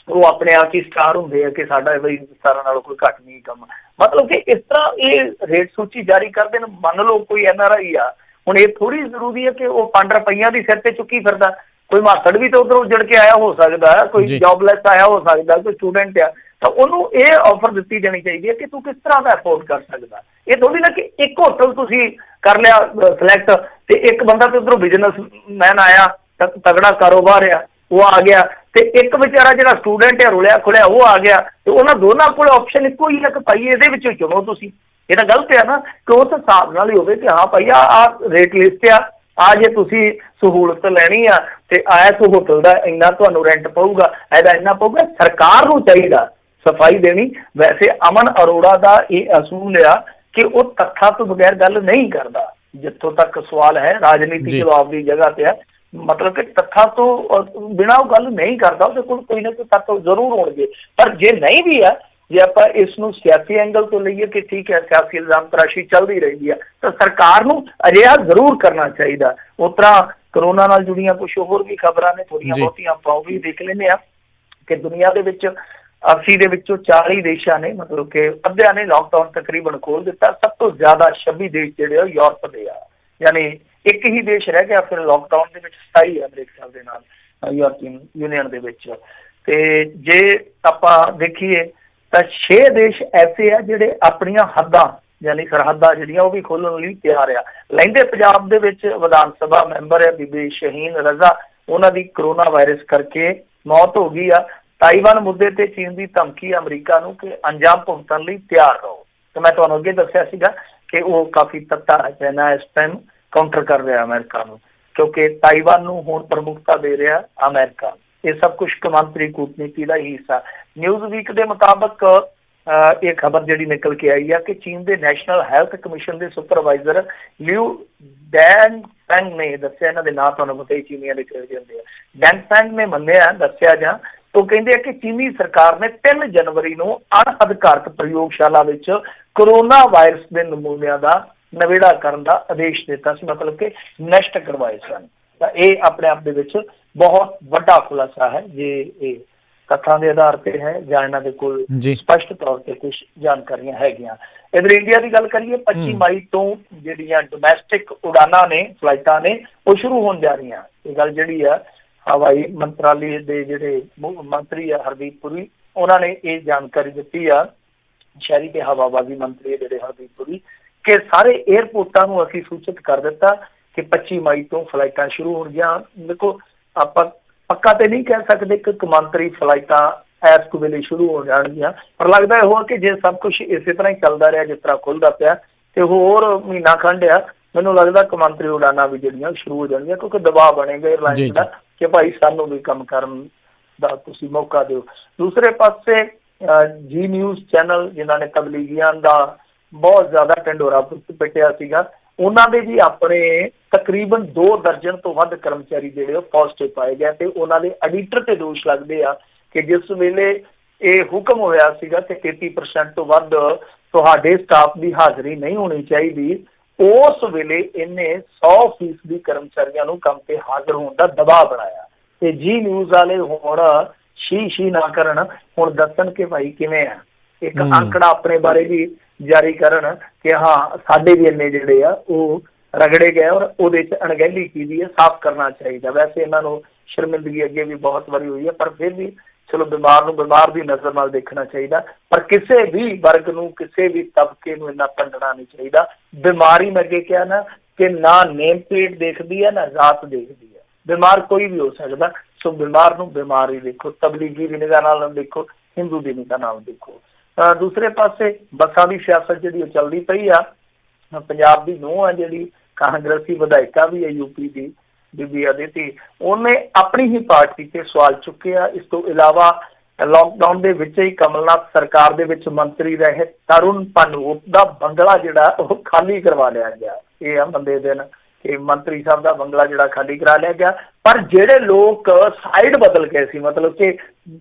ਉਹ ਆਪਣੇ ਆਪ ਹੀ ਸਟਾਰ ਹੁੰਦੇ ਆ ਕਿ ਸਾਡਾ ਬਈ ਸਟਾਰਾਂ ਨਾਲੋਂ ਕੋਈ ਘੱਟ ਨਹੀਂ ਕੰਮ। ਮਤਲਬ ਕਿ ਇਸ ਤਰ੍ਹਾਂ ਇਹ ਰੇਟ ਸੂਚੀ ਜਾਰੀ ਕਰਦੇ ਨੇ। ਮੰਨ ਲਓ ਕੋਈ NRI ਆ, ਹੁਣ ਇਹ ਥੋੜ੍ਹੀ ਜ਼ਰੂਰੀ ਹੈ ਕਿ ਉਹ 5 ਰੁਪਈਆਂ ਦੀ ਸਿਰ ਤੇ ਚੁੱਕੀ ਫਿਰਦਾ। ਕੋਈ ਮਾਸੜ ਵੀ ਤਾਂ ਉੱਧਰੋਂ ਉੱਜੜ ਕੇ ਆਇਆ ਹੋ ਸਕਦਾ, ਕੋਈ ਜੋਬਲੈਸ ਆਇਆ ਹੋ ਸਕਦਾ, ਕੋਈ ਸਟੂਡੈਂਟ ਆ, ਤਾਂ ਉਹਨੂੰ ਇਹ ਆਫਰ ਦਿੱਤੀ ਜਾਣੀ ਚਾਹੀਦੀ ਹੈ ਕਿ ਤੂੰ ਕਿਸ ਤਰ੍ਹਾਂ ਦਾ ਅਫੋਰਡ ਕਰ ਸਕਦਾ। ਇਹ ਥੋੜ੍ਹੀ ਨਾ ਕਿ ਇੱਕ ਹੋਟਲ ਤੁਸੀਂ ਕਰ ਲਿਆ ਸਿਲੈਕਟ, ਤੇ ਇੱਕ ਬੰਦਾ ਤੇ ਉੱਧਰੋਂ ਬਿਜ਼ਨਸਮੈਨ ਆਇਆ, ਤਗੜਾ ਕਾਰੋਬਾਰ ਆ, ਉਹ ਆ ਗਿਆ, ਤੇ ਇੱਕ ਵਿਚਾਰਾ ਜਿਹੜਾ ਸਟੂਡੈਂਟ ਹੈ ਰੁਲਿਆ ਖੁਲਿਆ ਉਹ ਆ ਗਿਆ, ਤੇ ਉਹਨਾਂ ਦੋਨਾਂ ਕੋਲ ਆਪਸ਼ਨ ਇੱਕੋ ਹੀ ਹੈ ਕਿ ਭਾਈ ਇਹਦੇ ਵਿੱਚੋਂ ਚੁਣੋ ਤੁਸੀਂ। ਇਹ ਤਾਂ ਗਲਤ ਹੈ ਨਾ ਕਿ ਉਸ ਹਿਸਾਬ ਨਾਲ ਹੀ ਹੋਵੇ ਕਿ ਹਾਂ ਭਾਈ ਆਹ ਰੇਟ ਲਿਸਟ ਆ ਜੇ ਤੁਸੀਂ ਸਹੂਲਤ ਲੈਣੀ ਆ ਤੇ ਇਸ ਹੋਟਲ ਦਾ ਇੰਨਾ ਤੁਹਾਨੂੰ ਰੈਂਟ ਪਊਗਾ, ਇਹਦਾ ਇੰਨਾ ਪਊਗਾ। ਸਰਕਾਰ ਨੂੰ ਚਾਹੀਦਾ ਸਫਾਈ ਦੇਣੀ। ਵੈਸੇ ਅਮਨ ਅਰੋੜਾ ਦਾ ਇਹ ਅਸੂਲ ਆ ਕਿ ਉਹ ਤੱਥਾਂ ਤੋਂ ਬਗੈਰ ਗੱਲ ਨਹੀਂ ਕਰਦਾ। ਜਿੱਥੋਂ ਤੱਕ ਸਵਾਲ ਹੈ ਰਾਜਨੀਤੀ ਜਵਾਬ ਦੀ ਜਗ੍ਹਾ ਤੇ ਹੈ, ਮਤਲਬ ਕਿ ਤੱਥਾਂ ਤੋਂ ਬਿਨਾਂ ਉਹ ਗੱਲ ਨਹੀਂ ਕਰਦਾ। ਉਹਦੇ ਕੋਲ ਕੋਈ ਨਾ ਕੋਈ ਤੱਥ ਜ਼ਰੂਰ ਹੋਣਗੇ, ਪਰ ਜੇ ਨਹੀਂ ਵੀ ਆ, ਜੇ ਆਪਾਂ ਇਸ ਨੂੰ ਸਿਆਸੀ ਐਂਗਲ ਤੋਂ ਲਈਏ ਕਿ ਠੀਕ ਹੈ ਸਿਆਸੀ ਇਲਜ਼ਾਮ ਤਰਾਸ਼ੀ ਚੱਲਦੀ ਰਹਿੰਦੀ ਹੈ, ਤਾਂ ਸਰਕਾਰ ਨੂੰ ਅਜਿਹਾ ਜ਼ਰੂਰ ਕਰਨਾ ਚਾਹੀਦਾ। ਉਸ ਤਰ੍ਹਾਂ ਕਰੋਨਾ ਨਾਲ ਜੁੜੀਆਂ ਕੁਝ ਹੋਰ ਵੀ ਖਬਰਾਂ ਨੇ, ਥੋੜ੍ਹੀਆਂ ਬਹੁਤੀਆਂ ਆਪਾਂ ਉਹ ਵੀ ਦੇਖ ਲੈਂਦੇ ਹਾਂ ਕਿ ਦੁਨੀਆ ਦੇ ਵਿੱਚ 80 ਦੇ ਵਿੱਚੋਂ 40 ਦੇਸ਼ਾਂ ਨੇ, ਮਤਲਬ ਕਿ ਅੱਧਿਆਂ ਨੇ ਲਾਕਡਾਊਨ ਤਕਰੀਬਨ ਖੋਲ੍ਹ ਦਿੱਤਾ। ਸਭ ਤੋਂ ਜ਼ਿਆਦਾ 26 ਦੇਸ਼ ਜਿਹੜੇ ਆ ਯੂਰਪ ਦੇ ਆ, ਯਾਨੀ ਇੱਕ ਹੀ ਦੇਸ਼ ਰਹਿ ਗਿਆ ਫਿਰ ਲਾਕਡਾਊਨ ਦੇ ਵਿੱਚ 27 ਹੈ ਮੇਰੇ ਖਿਆਲ ਦੇ ਨਾਲ ਯੂਰਪੀਅਨ ਯੂਨੀਅਨ ਦੇ ਵਿੱਚ। ਤੇ ਜੇ ਆਪਾਂ ਦੇਖੀਏ ਤਾਂ 6 ਦੇਸ਼ ਐਸੇ ਆ ਜਿਹੜੇ ਆਪਣੀਆਂ ਹੱਦਾਂ ਯਾਨੀ ਸਰਹੱਦਾਂ ਜਿਹੜੀਆਂ ਉਹ ਵੀ ਖੋਲ੍ਹਣ ਲਈ ਤਿਆਰ ਆ। ਲਹਿੰਦੇ ਪੰਜਾਬ ਦੇ ਵਿੱਚ ਵਿਧਾਨ ਸਭਾ ਮੈਂਬਰ ਹੈ ਬੀਬੀ ਸ਼ਹੀਨ ਰਜ਼ਾ, ਉਹਨਾਂ ਦੀ ਕਰੋਨਾ ਵਾਇਰਸ ਕਰਕੇ ਮੌਤ ਹੋ ਗਈ ਆ। ਤਾਈਵਾਨ ਮੁੱਦੇ ਤੇ ਚੀਨ ਦੀ ਧਮਕੀ ਅਮਰੀਕਾ ਨੂੰ ਕਿ ਅੰਜਾਮ ਭੁਗਤਣ ਲਈ ਤਿਆਰ ਰਹੋ। ਤੇ ਮੈਂ ਤੁਹਾਨੂੰ ਅੱਗੇ ਦੱਸਿਆ ਸੀਗਾ ਕਿ ਉਹ ਕਾਫੀ ਤੱਤਾ ਚਾਈਨਾ ਇਸ ਟਾਈਮ ਕਾਊਂਟਰ ਕਰ ਰਿਹਾ ਅਮਰੀਕਾ ਨੂੰ, ਕਿਉਂਕਿ ਤਾਈਵਾਨ ਨੂੰ ਹੁਣ ਪ੍ਰਮੁਖਤਾ ਦੇ ਰਿਹਾ ਅਮਰੀਕਾ। ਇਹ ਸਭ ਕੁਝ ਕੌਮਾਂਤਰੀ ਕੂਟਨੀਤੀ ਦਾ ਹੀ ਹਿੱਸਾ। ਨਿਊਜ਼ ਵੀਕ ਦੇ ਮੁਤਾਬਕ ਇਹ ਖਬਰ ਜਿਹੜੀ ਨਿਕਲ ਕੇ ਆਈ ਆ ਕਿ ਚੀਨ ਦੇ ਨੈਸ਼ਨਲ ਹੈਲਥ ਕਮਿਸ਼ਨ ਦੇ ਸੁਪਰਵਾਈਜ਼ਰ ਲਿਊ ਡੈਨ ਫੈਂਗ ਨੇ ਦੱਸਿਆ, ਇਹਨਾਂ ਦੇ ਨਾਂ ਤੁਹਾਨੂੰ ਪਤਾ ਹੀ ਚੀਨੀਆਂ ਦੇ ਕਿਹੋ ਜਿਹੇ ਹੁੰਦੇ ਆ, ਡੈਨ ਫੈਂਗ ਨੇ ਮੰਨਿਆ ਦੱਸਿਆ ਜਾਂ ਉਹ ਕਹਿੰਦੇ ਆ ਕਿ ਚੀਨੀ ਸਰਕਾਰ ਨੇ 3 ਜਨਵਰੀ ਨੂੰ ਅਣਅਧਿਕਾਰਤ ਪ੍ਰਯੋਗਸ਼ਾਲਾ ਵਿੱਚ ਕਰੋਨਾ ਵਾਇਰਸ ਦੇ ਨਮੂਨਿਆਂ ਦਾ ਨਵੇੜਾ ਕਰਨ ਦਾ ਆਦੇਸ਼ ਦਿੱਤਾ ਸੀ, ਮਤਲਬ ਕਿ ਨਸ਼ਟ ਕਰਵਾਏ ਸਨ। ਤਾਂ ਇਹ ਆਪਣੇ ਆਪ ਦੇ ਵਿੱਚ ਬਹੁਤ ਵੱਡਾ ਖੁਲਾਸਾ ਹੈ ਜੇ ਇਹ ਤੱਥਾਂ ਦੇ ਆਧਾਰ ਤੇ ਹੈ ਜਾਂ ਇਹਨਾਂ ਦੇ ਕੋਲ ਸਪਸ਼ਟ ਤੌਰ ਤੇ ਕੁਝ ਜਾਣਕਾਰੀਆਂ ਹੈਗੀਆਂ। ਇਧਰ ਇੰਡੀਆ ਦੀ ਗੱਲ ਕਰੀਏ, 25 ਮਈ ਤੋਂ ਜਿਹੜੀਆਂ ਡੋਮੈਸਟਿਕ ਉਡਾਨਾਂ ਨੇ, ਫਲਾਈਟਾਂ ਨੇ, ਉਹ ਸ਼ੁਰੂ ਹੋਣ ਜਾ ਰਹੀਆਂ। ਇਹ ਗੱਲ ਜਿਹੜੀ ਆ ਹਵਾਈ ਮੰਤਰਾਲੇ ਦੇ ਜਿਹੜੇ ਮੰਤਰੀ ਆ ਹਰਦੀਪ ਪੁਰੀ, ਉਹਨਾਂ ਨੇ ਇਹ ਜਾਣਕਾਰੀ ਦਿੱਤੀ ਆ, ਸ਼ਹਿਰੀ ਤੇ ਹਵਾਬਾਜ਼ੀ ਮੰਤਰੀ ਜਿਹੜੇ ਹਰਦੀਪ ਪੁਰੀ, ਕਿ ਸਾਰੇ ਏਅਰਪੋਰਟਾਂ ਨੂੰ ਅਸੀਂ ਸੂਚਿਤ ਕਰ ਦਿੱਤਾ ਕਿ 25 ਮਈ ਤੋਂ ਫਲਾਈਟਾਂ ਸ਼ੁਰੂ ਹੋਣਗੀਆਂ। ਦੇਖੋ ਆਪਾਂ ਪੱਕਾ ਤੇ ਨਹੀਂ ਕਹਿ ਸਕਦੇ ਕਿ ਕੌਮਾਂਤਰੀ ਫਲਾਈਟਾਂ ਇਸ ਵੇਲੇ ਸ਼ੁਰੂ ਹੋ ਜਾਣਗੀਆਂ, ਪਰ ਲੱਗਦਾ ਇਹੋ ਆ ਕਿ ਜੇ ਸਭ ਕੁਝ ਇਸੇ ਤਰ੍ਹਾਂ ਹੀ ਚੱਲਦਾ ਰਿਹਾ ਜਿਸ ਤਰ੍ਹਾਂ ਖੁੱਲ੍ਹਦਾ ਪਿਆ ਤੇ ਹੋਰ ਮਹੀਨਾ ਖੰਡ ਆ, ਮੈਨੂੰ ਲੱਗਦਾ ਕੌਮਾਂਤਰੀ ਉਡਾਨਾਂ ਵੀ ਜਿਹੜੀਆਂ ਸ਼ੁਰੂ ਹੋ ਜਾਣਗੀਆਂ, ਕਿਉਂਕਿ ਦਬਾਅ ਬਣੇਗਾ ਏਅਰਲਾਈਨਸ ਦਾ ਕਿ ਭਾਈ ਸਾਨੂੰ ਵੀ ਕੰਮ ਕਰਨ ਦਾ ਤੁਸੀਂ ਮੌਕਾ ਦਿਓ। ਦੂਸਰੇ ਪਾਸੇ ਜੀ ਨਿਊਜ਼ ਚੈਨਲ ਜਿਨ੍ਹਾਂ ਨੇ ਤਬਲੀਗੀਆਂ ਦਾ ਬਹੁਤ ਜ਼ਿਆਦਾ ਢਿੰਡੋਰਾ ਪਿੱਟਿਆ ਸੀਗਾ, ਉਹਨਾਂ ਦੇ ਵੀ ਆਪਣੇ ਤਕਰੀਬਨ 2 ਦਰਜਨ ਤੋਂ ਵੱਧ ਕਰਮਚਾਰੀ ਜਿਹੜੇ ਉਹ ਪੋਜ਼ਿਟਿਵ ਪਾਏ ਗਏ ਤੇ ਉਹਨਾਂ ਦੇ ਐਡੀਟਰ ਤੇ ਦੋਸ਼ ਲੱਗਦੇ ਆ ਕਿ ਜਿਸ ਵੇਲੇ ਇਹ ਹੁਕਮ ਹੋਇਆ ਸੀਗਾ ਕਿ 33% ਤੋਂ ਵੱਧ ਤੁਹਾਡੇ ਸਟਾਫ ਦੀ ਹਾਜ਼ਰੀ ਨਹੀਂ ਹੋਣੀ ਚਾਹੀਦੀ, ਉਸ ਵੇਲੇ ਇਹਨੇ 100% ਕਰਮਚਾਰੀਆਂ ਨੂੰ ਕੰਮ ਤੇ ਹਾਜ਼ਰ ਹੋਣ ਦਾ ਦਬਾਅ ਬਣਾਇਆ। ਤੇ ਜੀ ਨਿਊਜ਼ ਵਾਲੇ ਹੁਣ ਸ਼ੀ ਨਾ ਕਰਨ, ਹੁਣ ਦੱਸਣ ਕਿ ਭਾਈ ਕਿਵੇਂ ਆ, ਇੱਕ ਅੰਕੜਾ ਆਪਣੇ ਬਾਰੇ ਵੀ ਜਾਰੀ ਕਰਨ ਕਿ ਹਾਂ ਸਾਡੇ ਵੀ ਇੰਨੇ ਜਿਹੜੇ ਆ ਉਹ ਰਗੜੇ ਗਏ ਔਰ ਉਹਦੇ 'ਚ ਅਣਗਹਿਲੀ ਕੀਤੀ ਹੈ, ਸਾਫ਼ ਕਰਨਾ ਚਾਹੀਦਾ। ਵੈਸੇ ਇਹਨਾਂ ਨੂੰ ਸ਼ਰਮਿੰਦਗੀ ਅੱਗੇ ਵੀ ਬਹੁਤ ਵਾਰੀ ਹੋਈ ਹੈ, ਪਰ ਫਿਰ ਵੀ ਚਲੋ ਬਿਮਾਰ ਨੂੰ ਬਿਮਾਰ ਦੀ ਨਜ਼ਰ ਨਾਲ ਦੇਖਣਾ ਚਾਹੀਦਾ, ਪਰ ਕਿਸੇ ਵੀ ਵਰਗ ਨੂੰ, ਕਿਸੇ ਵੀ ਤਬਕੇ ਨੂੰ ਇੰਨਾ ਭੰਡਣਾ ਨਹੀਂ ਚਾਹੀਦਾ। ਬਿਮਾਰੀ ਮੈਂ ਅੱਗੇ ਕਿਹਾ ਨਾ ਕਿ ਨਾ ਨੇਮ ਪਲੇਟ ਦੇਖਦੀ ਹੈ ਨਾ ਜ਼ਾਤ ਦੇਖਦੀ ਹੈ, ਬਿਮਾਰ ਕੋਈ ਵੀ ਹੋ ਸਕਦਾ। ਸੋ ਬਿਮਾਰ ਨੂੰ ਬਿਮਾਰ ਹੀ ਦੇਖੋ, ਤਬਲੀਗੀ ਦੀ ਨਿਗਾਹ ਨਾਲ ਦੇਖੋ, ਹਿੰਦੂ ਦੀ ਨਿਗਾਹ ਨਾਲ ਦੇਖੋ। ਦੂਸਰੇ ਪਾਸੇ ਬੱਸਾਂ ਦੀ ਸਿਆਸਤ ਜਿਹੜੀ ਉਹ ਚੱਲਦੀ ਪਈ ਆ। ਪੰਜਾਬ ਦੀ ਨੂੰਹ ਆ ਜਿਹੜੀ ਕਾਂਗਰਸੀ ਵਿਧਾਇਕਾ ਵੀ ਹੈ ਯੂਪੀ ਦੀ, ਬੀਬੀ ਅਦਿਤੀ, ਉਹਨੇ ਆਪਣੀ ਹੀ ਪਾਰਟੀ ਤੇ ਸਵਾਲ ਚੁੱਕਿਆ। ਇਸ ਤੋਂ ਇਲਾਵਾ ਲਾਕਡਾਊਨ ਦੇ ਵਿੱਚ ਹੀ ਕਮਲਨਾਥ ਸਰਕਾਰ ਦੇ ਵਿੱਚ ਮੰਤਰੀ ਰਹੇ ਤਰੁਣ ਭਾਨੋਟ ਦਾ ਬੰਗਲਾ ਜਿਹੜਾ ਉਹ ਖਾਲੀ ਕਰਵਾ ਲਿਆ ਗਿਆ। ਇਹ ਆ ਬੰਦੇ ਦਿਨ ਕਿ ਮੰਤਰੀ ਸਾਹਿਬ ਦਾ ਬੰਗਲਾ ਜਿਹੜਾ ਖਾਲੀ ਕਰਾ ਲਿਆ ਗਿਆ, ਪਰ ਜਿਹੜੇ ਲੋਕ ਸਾਈਡ ਬਦਲ ਗਏ ਸੀ, ਮਤਲਬ ਕਿ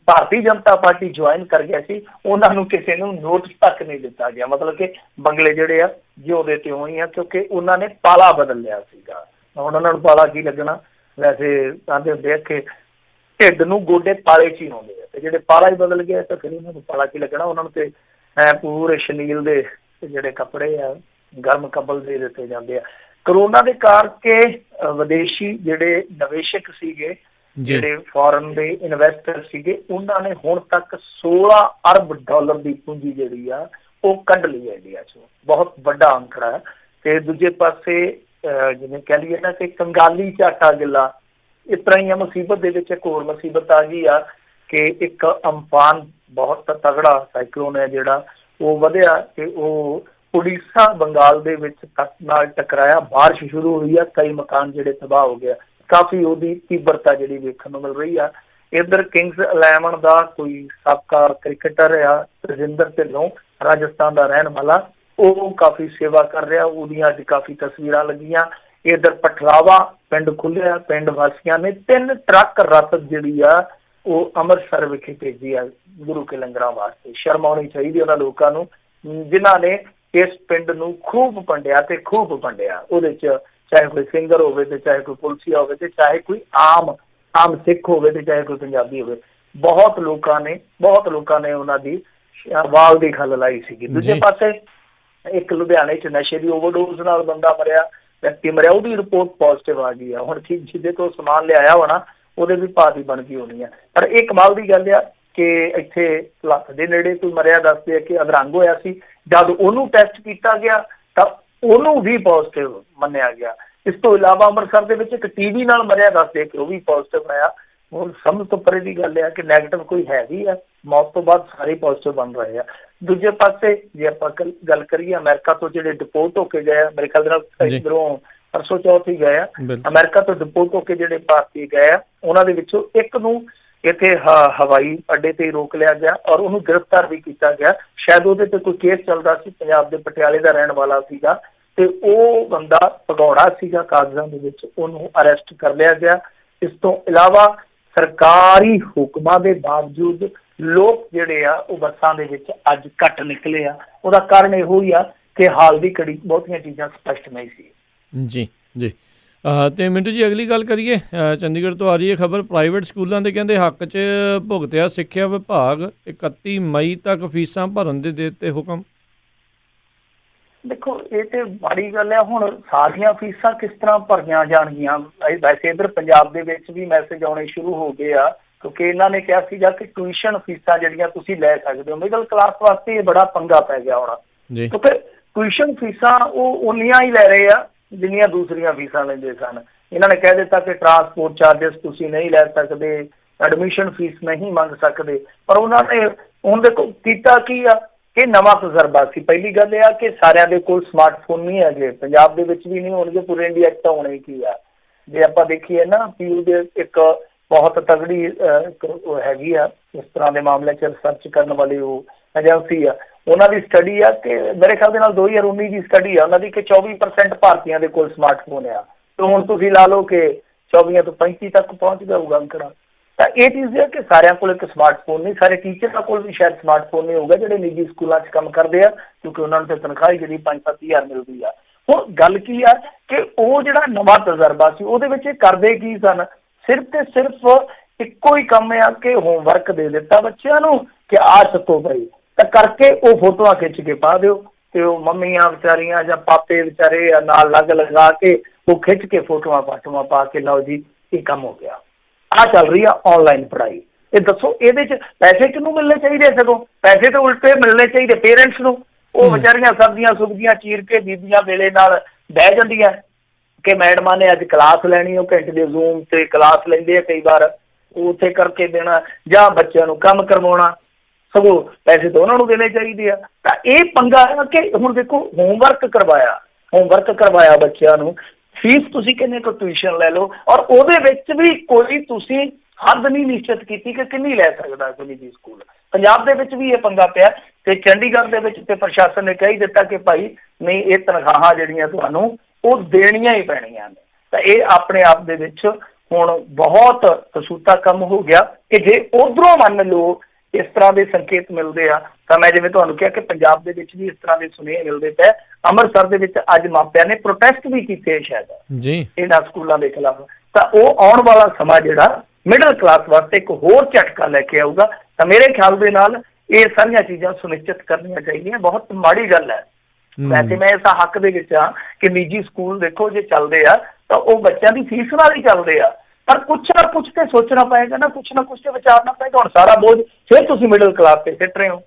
ਭਾਰਤੀ ਜਨਤਾ ਪਾਰਟੀ ਜੁਆਇਨ ਕਰ ਗਿਆ ਸੀ, ਉਹਨਾਂ ਨੂੰ ਕਿਸੇ ਨੂੰ ਨੋਟਿਸ ਤੱਕ ਨਹੀਂ ਦਿੱਤਾ ਗਿਆ। ਮਤਲਬ ਕਿ ਬੰਗਲੇ ਜਿਹੜੇ ਆ ਜਿਉਂਦੇ ਤੇ ਉਹੀ ਆ, ਕਿਉਂਕਿ ਉਹਨਾਂ ਨੇ ਪਾਲਾ ਬਦਲ ਲਿਆ ਸੀਗਾ। ਹੁਣ ਉਹਨਾਂ ਨੂੰ ਪਾਲਾ ਕੀ ਲੱਗਣਾ, ਵੈਸੇ ਕਹਿੰਦੇ ਹੁੰਦੇ ਆ ਕਿ ਢਿੱਡ ਨੂੰ ਗੋਡੇ ਪਾਲੇ 'ਚ ਹੀ ਆਉਂਦੇ ਆ। ਤੇ ਜਿਹੜੇ ਪਾਲਾ ਹੀ ਬਦਲ ਗਿਆ ਤਾਂ ਫਿਰ ਉਹਨਾਂ ਨੂੰ ਪਾਲਾ ਕੀ ਲੱਗਣਾ, ਉਹਨਾਂ ਨੂੰ ਤੇ ਪੂਰੇ ਸ਼ਨੀਲ ਦੇ ਜਿਹੜੇ ਕੱਪੜੇ ਆ ਗਰਮ ਕੰਬਲ ਦੇ ਦਿੱਤੇ ਜਾਂਦੇ ਆ। ਕਰੋਨਾ ਦੇ ਕਰਕੇ ਵਿਦੇਸ਼ੀ ਜਿਹੜੇ ਨਿਵੇਸ਼ਕ ਸੀਗੇ, ਜਿਹੜੇ ਫੋਰਨ ਦੇ ਇਨਵੈਸਟਰ ਸੀਗੇ, ਉਹਨਾਂ ਨੇ ਹੁਣ ਤੱਕ 16 ਅਰਬ ਡਾਲਰ ਦੀ ਪੂੰਜੀ ਜਿਹੜੀ ਆ ਉਹ ਕੱਢ ਲਈ ਹੈ ਇੰਡੀਆ 'ਚੋਂ। ਬਹੁਤ ਵੱਡਾ ਅੰਕੜਾ ਹੈ। ਤੇ ਦੂਜੇ ਪਾਸੇ ਜਿਵੇਂ ਕਹਿ ਲਈਏ ਨਾ ਕਿ ਕੰਗਾਲੀ ਝਾਟਾ ਗਿੱਲਾ, ਇਸ ਤਰ੍ਹਾਂ ਹੀ ਆ ਮੁਸੀਬਤ ਦੇ ਵਿੱਚ ਇੱਕ ਹੋਰ ਮੁਸੀਬਤ ਆ ਗਈ ਆ ਕਿ ਇੱਕ ਅਮਫਾਨ ਬਹੁਤ ਤਗੜਾ ਸਾਈਕਲੋਨ ਹੈ ਜਿਹੜਾ ਉਹ ਵਧਿਆ ਤੇ ਉਹ ਉੜੀਸਾ ਬੰਗਾਲ ਦੇ ਵਿੱਚ ਤੱਕ ਨਾਲ ਟਕਰਾਇਆ। ਬਾਰਿਸ਼ ਸ਼ੁਰੂ ਹੋਈ ਆ, ਕਈ ਮਕਾਨ ਜਿਹੜੇ ਤਬਾਹ ਹੋ ਗਿਆ, ਕਾਫੀ ਉਹਦੀ ਤੀਬਰਤਾ ਜਿਹੜੀ ਵੇਖਣ ਨੂੰ ਮਿਲ ਰਹੀ ਆ। ਇੱਧਰ ਕਿੰਗਸ 11 ਦਾ ਕੋਈ ਸਾਬਕਾ ਕ੍ਰਿਕਟਰ ਆ ਰਜਿੰਦਰ ਢਿੱਲੋਂ, ਰਾਜਸਥਾਨ ਦਾ ਰਹਿਣ ਵਾਲਾ, ਉਹ ਕਾਫੀ ਸੇਵਾ ਕਰ ਰਿਹਾ, ਉਹਦੀਆਂ ਅੱਜ ਕਾਫੀ ਤਸਵੀਰਾਂ ਲੱਗੀਆਂ। ਇੱਧਰ ਪਠਰਾਵਾ ਪਿੰਡ ਖੁੱਲਿਆ, ਪਿੰਡ ਵਾਸੀਆਂ ਨੇ 3 ਟਰੱਕ ਰਸਦ ਜਿਹੜੀ ਆ ਉਹ ਅੰਮ੍ਰਿਤਸਰ ਵਿਖੇ ਭੇਜੀ ਆ ਗੁਰੂ ਕੇ ਲੰਗਰਾਂ ਵਾਸਤੇ। ਸ਼ਰਮ ਆਉਣੀ ਚਾਹੀਦੀ ਉਹਨਾਂ ਲੋਕਾਂ ਨੂੰ ਜਿਨ੍ਹਾਂ ਨੇ ਇਸ ਪਿੰਡ ਨੂੰ ਖੂਬ ਵੰਡਿਆ ਤੇ ਖੂਬ ਵੰਡਿਆ। ਉਹਦੇ 'ਚ ਚਾਹੇ ਕੋਈ ਸਿੰਗਰ ਹੋਵੇ ਤੇ ਚਾਹੇ ਕੋਈ ਪੁਲਸੀਆ ਹੋਵੇ ਤੇ ਚਾਹੇ ਕੋਈ ਆਮ ਸਿੱਖ ਹੋਵੇ ਤੇ ਚਾਹੇ ਕੋਈ ਪੰਜਾਬੀ ਹੋਵੇ, ਬਹੁਤ ਲੋਕਾਂ ਨੇ ਉਹਨਾਂ ਦੀ ਵਾਲ ਦੀ ਖੱਲ ਲਾਈ ਸੀਗੀ। ਦੂਜੇ ਪਾਸੇ ਇੱਕ ਲੁਧਿਆਣੇ 'ਚ ਨਸ਼ੇ ਦੀ ਓਵਰਡੋਜ਼ ਨਾਲ ਵਿਅਕਤੀ ਮਰਿਆ, ਉਹਦੀ ਰਿਪੋਰਟ ਪੋਜ਼ਿਟਿਵ ਆ ਗਈ ਆ। ਹੁਣ ਠੀਕ ਜਿਹਦੇ ਤੋਂ ਸਮਾਨ ਲਿਆਇਆ ਹੋਣਾ ਉਹਦੇ ਵੀ ਭਾਅ ਦੀ ਬਣ ਗਈ ਹੋਣੀ ਆ। ਪਰ ਇਹ ਕਮਾਲ ਦੀ ਗੱਲ ਆ ਕਿ ਇੱਥੇ ਲੱਖ ਦੇ ਨੇੜੇ ਕੋਈ ਮਰਿਆ, ਦੱਸਦੇ ਆ ਕਿ ਅਧਰੰਗ ਹੋਇਆ ਸੀ। ਜਦ ਉਹਨੂੰ ਟੈਸਟ ਕੀਤਾ ਗਿਆ ਤਾਂ ਉਹਨੂੰ ਵੀ ਪੋਜ਼ਿਟਿਵ ਮੰਨਿਆ ਗਿਆ। ਇਸ ਤੋਂ ਇਲਾਵਾ ਅੰਮ੍ਰਿਤਸਰ ਦੇ ਵਿੱਚ ਇੱਕ ਟੀਵੀ ਨਾਲ ਮਰਿਆ, ਦੱਸਦੇ ਕਿ ਉਹ ਵੀ ਪੋਜ਼ਿਟਿਵ ਆਇਆ। ਹੁਣ ਸਭ ਤੋਂ ਪਰੇ ਦੀ ਗੱਲ ਆ ਕਿ ਨੈਗੇਟਿਵ ਕੋਈ ਹੈ ਵੀ ਆ, ਮੌਤ ਤੋਂ ਬਾਅਦ ਸਾਰੇ ਪੋਜ਼ਿਟਿਵ ਬਣ ਰਹੇ ਆ। ਦੂਜੇ ਪਾਸੇ ਜੇ ਆਪਾਂ ਗੱਲ ਕਰੀਏ ਅਮਰੀਕਾ ਤੋਂ ਜਿਹੜੇ ਡਿਪੋਰਟ ਹੋ ਕੇ ਗਏ, ਮੇਰੇ ਖਿਆਲ ਦੇ ਨਾਲ ਇੱਧਰੋਂ ਪਰਸੋਂ ਚੌਥ ਹੀ ਗਏ ਆ, ਅਮਰੀਕਾ ਤੋਂ ਡਿਪੋਰਟ ਹੋ ਕੇ ਜਿਹੜੇ ਭਾਰਤੀ ਗਏ ਆ, ਉਹਨਾਂ ਦੇ ਵਿੱਚੋਂ ਇੱਕ ਨੂੰ ਇੱਥੇ ਹਵਾਈ ਅੱਡੇ ਤੇ ਰੋਕ ਲਿਆ ਗਿਆ ਔਰ ਉਹਨੂੰ ਗ੍ਰਿਫਤਾਰ ਵੀ ਕੀਤਾ ਗਿਆ। ਸ਼ਾਇਦ ਉਹਦੇ ਤੇ ਕੋਈ ਕੇਸ ਚੱਲਦਾ ਸੀ, ਪੰਜਾਬ ਦੇ ਪਟਿਆਲੇ ਦਾ ਰਹਿਣ ਵਾਲਾ ਸੀਗਾ ਤੇ ਉਹ ਬੰਦਾ ਭਗੌੜਾ ਸੀਗਾ ਕਾਗਜ਼ਾਂ ਦੇ ਵਿੱਚ, ਉਹਨੂੰ ਅਰੈਸਟ ਕਰ ਲਿਆ ਗਿਆ। ਇਸ ਤੋਂ ਇਲਾਵਾ ਸਰਕਾਰੀ ਹੁਕਮਾਂ ਦੇ ਬਾਵਜੂਦ ਲੋਕ ਜਿਹੜੇ ਆ ਉਹ ਬੱਸਾਂ ਦੇ ਵਿੱਚ ਅੱਜ ਘੱਟ ਨਿਕਲੇ ਆ। ਉਹਦਾ ਕਾਰਨ ਇਹੋ ਹੀ ਆ ਕਿ ਹਾਲ ਦੀ ਘੜੀ ਬਹੁਤੀਆਂ ਚੀਜ਼ਾਂ ਸਪਸ਼ਟ ਨਹੀਂ ਸੀ। ਜੀ ਜੀ ਤੇ ਮਿੰਟੂ ਜੀ ਅਗਲੀ ਗੱਲ ਕਰੀਏ, ਚੰਡੀਗੜ੍ਹ ਤੋਂ ਆ ਰਹੀ ਹੈ ਖਬਰ, ਪ੍ਰਾਈਵੇਟ ਸਕੂਲਾਂ ਦੇ ਕਹਿੰਦੇ ਹੱਕ 'ਚ ਭੁਗਤਿਆ ਸਿੱਖਿਆ ਵਿਭਾਗ, 31 ਮਈ ਤੱਕ ਫੀਸਾਂ ਭਰਨ ਦੇ ਦਿੱਤੇ ਹੁਕਮ। ਦੇਖੋ ਇਹ ਤੇ ਮਾੜੀ ਗੱਲ ਹੈ। ਹੁਣ ਸਾਰੀਆਂ ਫੀਸਾਂ ਕਿਸ ਤਰ੍ਹਾਂ ਭਰੀਆਂ ਜਾਣਗੀਆਂ? ਵੈਸੇ ਇੱਧਰ ਪੰਜਾਬ ਦੇ ਵਿੱਚ ਵੀ ਮੈਸੇਜ ਆਉਣੇ ਸ਼ੁਰੂ ਹੋ ਗਏ ਆ, ਕਿਉਂਕਿ ਇਹਨਾਂ ਨੇ ਕਿਹਾ ਸੀਗਾ ਕਿ ਟਿਊਸ਼ਨ ਫੀਸਾਂ ਜਿਹੜੀਆਂ ਤੁਸੀਂ ਲੈ ਸਕਦੇ ਹੋ। ਮਿਡਲ ਕਲਾਸ ਵਾਸਤੇ ਇਹ ਬੜਾ ਪੰਗਾ ਪੈ ਗਿਆ ਹੋਣਾ, ਕਿਉਂਕਿ ਟਿਊਸ਼ਨ ਫੀਸਾਂ ਉਹ ਉਨੀਆਂ ਹੀ ਲੈ ਰਹੇ ਆ ਜਿੰਨੀਆਂ ਦੂਸਰੀਆਂ ਫੀਸਾਂ ਲੈਂਦੇ ਸਨ। ਇਹਨਾਂ ਨੇ ਕਹਿ ਦਿੱਤਾ ਕਿ ਟਰਾਂਸਪੋਰਟ ਚਾਰਜਸ ਤੁਸੀਂ ਨਹੀਂ ਲੈ ਸਕਦੇ, ਐਡਮਿਸ਼ਨ ਫੀਸ ਨਹੀਂ ਮੰਗ ਸਕਦੇ। ਪਰ ਉਹਨਾਂ ਨੇ ਹੁਣ ਦੇਖੋ ਕੀਤਾ ਕੀ ਆ ਕਿ ਨਵਾਂ ਤਜਰਬਾ ਸੀ। ਪਹਿਲੀ ਗੱਲ ਇਹ ਆ ਕਿ ਸਾਰਿਆਂ ਦੇ ਕੋਲ ਸਮਾਰਟਫੋਨ ਨਹੀਂ ਹੈਗੇ, ਪੰਜਾਬ ਦੇ ਵਿੱਚ ਵੀ ਨਹੀਂ ਹੋਣਗੇ, ਪੂਰੇ ਇੰਡੀਆ 'ਚ ਤਾਂ ਹੋਣੇ ਕੀ ਆ। ਜੇ ਆਪਾਂ ਦੇਖੀਏ ਨਾ ਪੀਯੂ ਦੇ ਇੱਕ ਬਹੁਤ ਤਗੜੀ ਉਹ ਹੈਗੀ ਆ ਇਸ ਤਰ੍ਹਾਂ ਦੇ ਮਾਮਲੇ 'ਚ ਰਿਸਰਚ ਕਰਨ ਵਾਲੀ ਉਹ ਏਜੰਸੀ ਆ, ਉਹਨਾਂ ਦੀ ਸਟੱਡੀ ਆ ਕਿ ਮੇਰੇ ਖਿਆਲ ਦੇ ਨਾਲ 2019 ਦੀ ਸਟੱਡੀ ਆ ਉਹਨਾਂ ਦੀ ਕਿ 24% ਭਾਰਤੀਆਂ ਦੇ ਕੋਲ ਸਮਾਰਟਫੋਨ ਆ। ਤੇ ਹੁਣ ਤੁਸੀਂ ਲਾ ਲਓ ਕਿ 24 ਤੋਂ 35 ਤੱਕ ਪਹੁੰਚ ਗਿਆ ਹੋਊਗਾ ਅੰਕੜਾ। ਤਾਂ ਇਹ ਚੀਜ਼ ਹੈ ਕਿ ਸਾਰਿਆਂ ਕੋਲ ਇੱਕ ਸਮਾਰਟਫੋਨ ਨਹੀਂ, ਸਾਰੇ ਟੀਚਰਾਂ ਕੋਲ ਵੀ ਸ਼ਾਇਦ ਸਮਾਰਟਫੋਨ ਨਹੀਂ ਹੋਊਗਾ ਜਿਹੜੇ ਨਿੱਜੀ ਸਕੂਲਾਂ 'ਚ ਕੰਮ ਕਰਦੇ ਆ, ਕਿਉਂਕਿ ਉਹਨਾਂ ਨੂੰ ਤਾਂ ਤਨਖਾਹ ਜਿਹੜੀ 5-7 ਹਜ਼ਾਰ ਮਿਲਦੀ ਆ। ਹੁਣ ਗੱਲ ਕੀ ਆ ਕਿ ਉਹ ਜਿਹੜਾ ਨਵਾਂ ਤਜਰਬਾ ਸੀ ਉਹਦੇ ਵਿੱਚ ਕਰਦੇ ਕੀ ਸਨ, ਸਿਰਫ ਤੇ ਸਿਰਫ ਇੱਕੋ ਹੀ ਕੰਮ ਆ ਕਿ ਹੋਮਵਰਕ ਦੇ ਦਿੱਤਾ ਬੱਚਿਆਂ ਨੂੰ ਕਿ ਆ ਚੱਕੋ ਭਾਈ, ਤਾਂ ਕਰਕੇ ਉਹ ਫੋਟੋਆਂ ਖਿੱਚ ਕੇ ਪਾ ਦਿਓ ਤੇ ਉਹ ਮੰਮੀਆਂ ਵਿਚਾਰੀਆਂ ਜਾਂ ਪਾਪੇ ਵਿਚਾਰੇ ਨਾਲ ਲੱਗ ਲਗਾ ਕੇ ਉਹ ਖਿੱਚ ਕੇ ਫੋਟੋਆਂ ਫਾਟੋਆਂ ਪਾ ਕੇ ਲਓ ਜੀ ਇਹ ਕੰਮ ਹੋ ਗਿਆ। ਆਹ ਚੱਲ ਰਹੀ ਆ ਆਨਲਾਈਨ ਪੜ੍ਹਾਈ। ਇਹ ਦੱਸੋ ਇਹਦੇ 'ਚ ਪੈਸੇ ਕਿਹਨੂੰ ਮਿਲਣੇ ਚਾਹੀਦੇ? ਸਗੋਂ ਪੈਸੇ ਤਾਂ ਉਲਟੇ ਮਿਲਣੇ ਚਾਹੀਦੇ ਪੇਰੈਂਟਸ ਨੂੰ। ਉਹ ਵਿਚਾਰੀਆਂ ਸਬਜ਼ੀਆਂ ਸੁਬਜ਼ੀਆਂ ਚੀਰ ਕੇ ਬੀਬੀਆਂ ਵੇਲੇ ਨਾਲ ਬਹਿ ਜਾਂਦੀਆਂ ਕਿ ਮੈਡਮਾਂ ਨੇ ਅੱਜ ਕਲਾਸ ਲੈਣੀ, ਉਹ ਘੰਟੇ ਦੇ ਜ਼ੂਮ ਤੇ ਕਲਾਸ ਲੈਂਦੇ ਆ ਕਈ ਵਾਰ, ਉੱਥੇ ਕਰਕੇ ਦੇਣਾ ਜਾਂ ਬੱਚਿਆਂ ਨੂੰ ਕੰਮ ਕਰਵਾਉਣਾ, ਸਗੋਂ ਪੈਸੇ ਤਾਂ ਉਹਨਾਂ ਨੂੰ ਦੇਣੇ ਚਾਹੀਦੇ ਆ। ਤਾਂ ਇਹ ਪੰਗਾ ਹੈ ਕਿ ਹੁਣ ਦੇਖੋ ਹੋਮਵਰਕ ਕਰਵਾਇਆ ਬੱਚਿਆਂ ਨੂੰ, ਫੀਸ ਤੁਸੀਂ ਕਿੰਨੇ ਕੁ ਟਿਊਸ਼ਨ ਲੈ ਲਓ ਔਰ ਉਹਦੇ ਵਿੱਚ ਵੀ ਕੋਈ ਤੁਸੀਂ ਹੱਦ ਨਹੀਂ ਨਿਸ਼ਚਿਤ ਕੀਤੀ ਕਿ ਕਿੰਨੀ ਲੈ ਸਕਦਾ ਕੋਈ ਨਿੱਜੀ ਸਕੂਲ। ਪੰਜਾਬ ਦੇ ਵਿੱਚ ਵੀ ਇਹ ਪੰਗਾ ਪਿਆ ਤੇ ਚੰਡੀਗੜ੍ਹ ਦੇ ਵਿੱਚ ਤੇ ਪ੍ਰਸ਼ਾਸਨ ਨੇ ਕਹਿ ਹੀ ਦਿੱਤਾ ਕਿ ਭਾਈ ਨਹੀਂ ਇਹ ਤਨਖਾਹਾਂ ਜਿਹੜੀਆਂ ਤੁਹਾਨੂੰ ਉਹ ਦੇਣੀਆਂ ਹੀ ਪੈਣੀਆਂ ਨੇ। ਤਾਂ ਇਹ ਆਪਣੇ ਆਪ ਦੇ ਵਿੱਚ ਹੁਣ ਬਹੁਤ ਕਸੂਤਾ ਕੰਮ ਹੋ ਗਿਆ ਕਿ ਜੇ ਉਧਰੋਂ ਮੰਨ ਲਓ ਇਸ ਤਰ੍ਹਾਂ ਦੇ ਸੰਕੇਤ ਮਿਲਦੇ ਆ ਤਾਂ ਮੈਂ ਜਿਵੇਂ ਤੁਹਾਨੂੰ ਕਿਹਾ ਕਿ ਪੰਜਾਬ ਦੇ ਵਿੱਚ ਵੀ ਇਸ ਤਰ੍ਹਾਂ ਦੇ ਸੁਨੇਹੇ ਮਿਲਦੇ ਪਏ। ਅੰਮ੍ਰਿਤਸਰ ਦੇ ਵਿੱਚ ਅੱਜ ਮਾਪਿਆਂ ਨੇ ਪ੍ਰੋਟੈਸਟ ਵੀ ਕੀਤੇ ਸ਼ਾਇਦ ਜੀ ਇਹਨਾਂ ਸਕੂਲਾਂ ਦੇ ਖਿਲਾਫ। ਤਾਂ ਉਹ ਆਉਣ ਵਾਲਾ ਸਮਾਂ ਜਿਹੜਾ ਮਿਡਲ ਕਲਾਸ ਵਾਸਤੇ ਇੱਕ ਹੋਰ ਝਟਕਾ ਲੈ ਕੇ ਆਊਗਾ। ਤਾਂ ਮੇਰੇ ਖਿਆਲ ਦੇ ਨਾਲ ਇਹ ਸਾਰੀਆਂ ਚੀਜ਼ਾਂ ਸੁਨਿਸ਼ਚਿਤ ਕਰਨੀਆਂ ਚਾਹੀਦੀਆਂ। ਬਹੁਤ ਮਾੜੀ ਗੱਲ ਹੈ। ਵੈਸੇ ਮੈਂ ਇਸ ਹੱਕ ਦੇ ਵਿੱਚ ਹਾਂ ਕਿ ਨਿੱਜੀ ਸਕੂਲ ਦੇਖੋ ਜੇ ਚੱਲਦੇ ਆ ਤਾਂ ਉਹ ਬੱਚਿਆਂ ਦੀ ਫੀਸ ਨਾਲ ਹੀ ਚੱਲਦੇ ਆ, ਪਰ ਕੁਛ ਨਾ ਕੁਛ ਤੇ ਸੋਚਣਾ ਪਏਗਾ ਨਾ, ਕੁਛ ਨਾ ਕੁਛ ਤੇ ਵਿਚਾਰਨਾ ਪਏਗਾ। ਹੁਣ ਸਾਰਾ ਬੋਝ ਫਿਰ ਤੁਸੀਂ ਮਿਡਲ ਕਲਾਸ ਤੇ ਸਿੱਟ ਰਹੇ ਹੋ।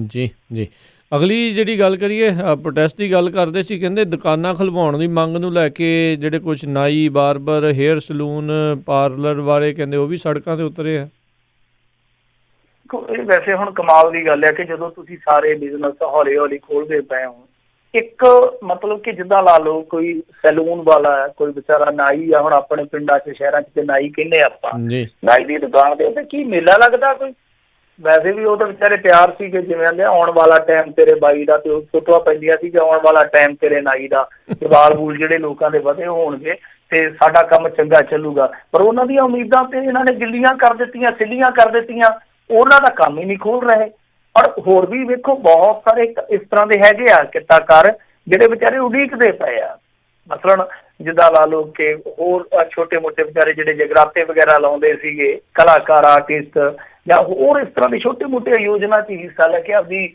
ਜੀ ਜੀ। ਅਗਲੀ ਜਿਹੜੀ ਗੱਲ ਕਰੀਏ, ਪ੍ਰੋਟੈਸਟ ਦੀ ਗੱਲ ਕਰਦੇ ਸੀ, ਕਹਿੰਦੇ ਦੁਕਾਨਾਂ ਖੁਲਵਾਉਣ ਦੀ ਮੰਗ ਨੂੰ ਲੈ ਕੇ ਜਿਹੜੇ ਕੁਛ ਨਾਈ, ਬਾਰਬਰ, ਹੇਅਰ ਸਲੂਨ, ਪਾਰਲਰ ਵਾਲੇ ਕਹਿੰਦੇ ਉਹ ਵੀ ਸੜਕਾਂ 'ਤੇ ਉਤਰੇ ਆ। ਇਹ ਵੈਸੇ ਹੁਣ ਕਮਾਲ ਦੀ ਗੱਲ ਹੈ ਕਿ ਜਦੋਂ ਤੁਸੀਂ ਸਾਰੇ ਬਿਜ਼ਨਸ ਹੌਲੀ ਹੌਲੀ ਖੋਲ੍ਹਦੇ ਪਏ ਹੋ, ਇੱਕ ਮਤਲਬ ਕਿ ਜਿੱਦਾਂ ਲਾ ਲਓ ਕੋਈ ਸੈਲੂਨ ਵਾਲਾ ਹੈ, ਕੋਈ ਵਿਚਾਰਾ ਨਾਈ ਆ, ਹੁਣ ਆਪਣੇ ਪਿੰਡਾਂ 'ਚ ਸ਼ਹਿਰਾਂ 'ਚ ਤੇ ਨਾਈ ਕਹਿੰਦੇ ਆਪਾਂ, ਨਾਈ ਦੀ ਦੁਕਾਨ ਦੇ ਉੱਤੇ ਕੀ ਮੇਲਾ ਲੱਗਦਾ ਕੋਈ? ਵੈਸੇ ਵੀ ਉਹ ਤਾਂ ਵਿਚਾਰੇ ਤਿਆਰ ਸੀਗੇ, ਜਿਵੇਂ ਆਉਂਦੇ ਆਉਣ ਵਾਲਾ ਟਾਈਮ ਤੇਰੇ ਬਾਈ ਦਾ, ਤੇ ਉਹ ਫੋਟੋਆਂ ਪੈਂਦੀਆਂ ਸੀ ਕਿ ਆਉਣ ਵਾਲਾ ਟਾਈਮ ਤੇਰੇ ਨਾਈ ਦਾ, ਤੇ ਵਾਲ ਵੂਲ ਜਿਹੜੇ ਲੋਕਾਂ ਦੇ ਵਧੇ ਹੋਣਗੇ ਤੇ ਸਾਡਾ ਕੰਮ ਚੰਗਾ ਚੱਲੂਗਾ। ਪਰ ਉਹਨਾਂ ਦੀਆਂ ਉਮੀਦਾਂ ਤੇ ਇਹਨਾਂ ਨੇ ਗਿੱਲੀਆਂ ਕਰ ਦਿੱਤੀਆਂ, ਸਿੱਲੀਆਂ ਕਰ ਦਿੱਤੀਆਂ। ਉਹਨਾਂ ਦਾ ਕੰਮ ਹੀ ਨਹੀਂ ਖੋਲ ਰਹੇ। ਔਰ ਹੋਰ ਵੀ ਵੇਖੋ ਬਹੁਤ ਸਾਰੇ ਇਸ ਤਰ੍ਹਾਂ ਦੇ ਹੈਗੇ ਆ ਕਿੱਤਾਕਾਰ ਜਿਹੜੇ ਵਿਚਾਰੇ ਉਡੀਕਦੇ ਪਏ ਆ। ਮਸਲਨ ਜਿੱਦਾਂ ਲਾ ਲਓ ਕਿ ਹੋਰ ਛੋਟੇ ਮੋਟੇ ਵਿਚਾਰੇ ਜਿਹੜੇ ਜਗਰਾਤੇ ਵਗੈਰਾ ਲਾਉਂਦੇ ਸੀਗੇ, ਕਲਾਕਾਰ, ਆਰਟਿਸਟ, ਜਾਂ ਹੋਰ ਇਸ ਤਰ੍ਹਾਂ ਦੀ ਛੋਟੇ ਮੋਟੇ ਯੋਜਨਾ 'ਚ ਹਿੱਸਾ ਲੈ ਕੇ ਆਪਦੀ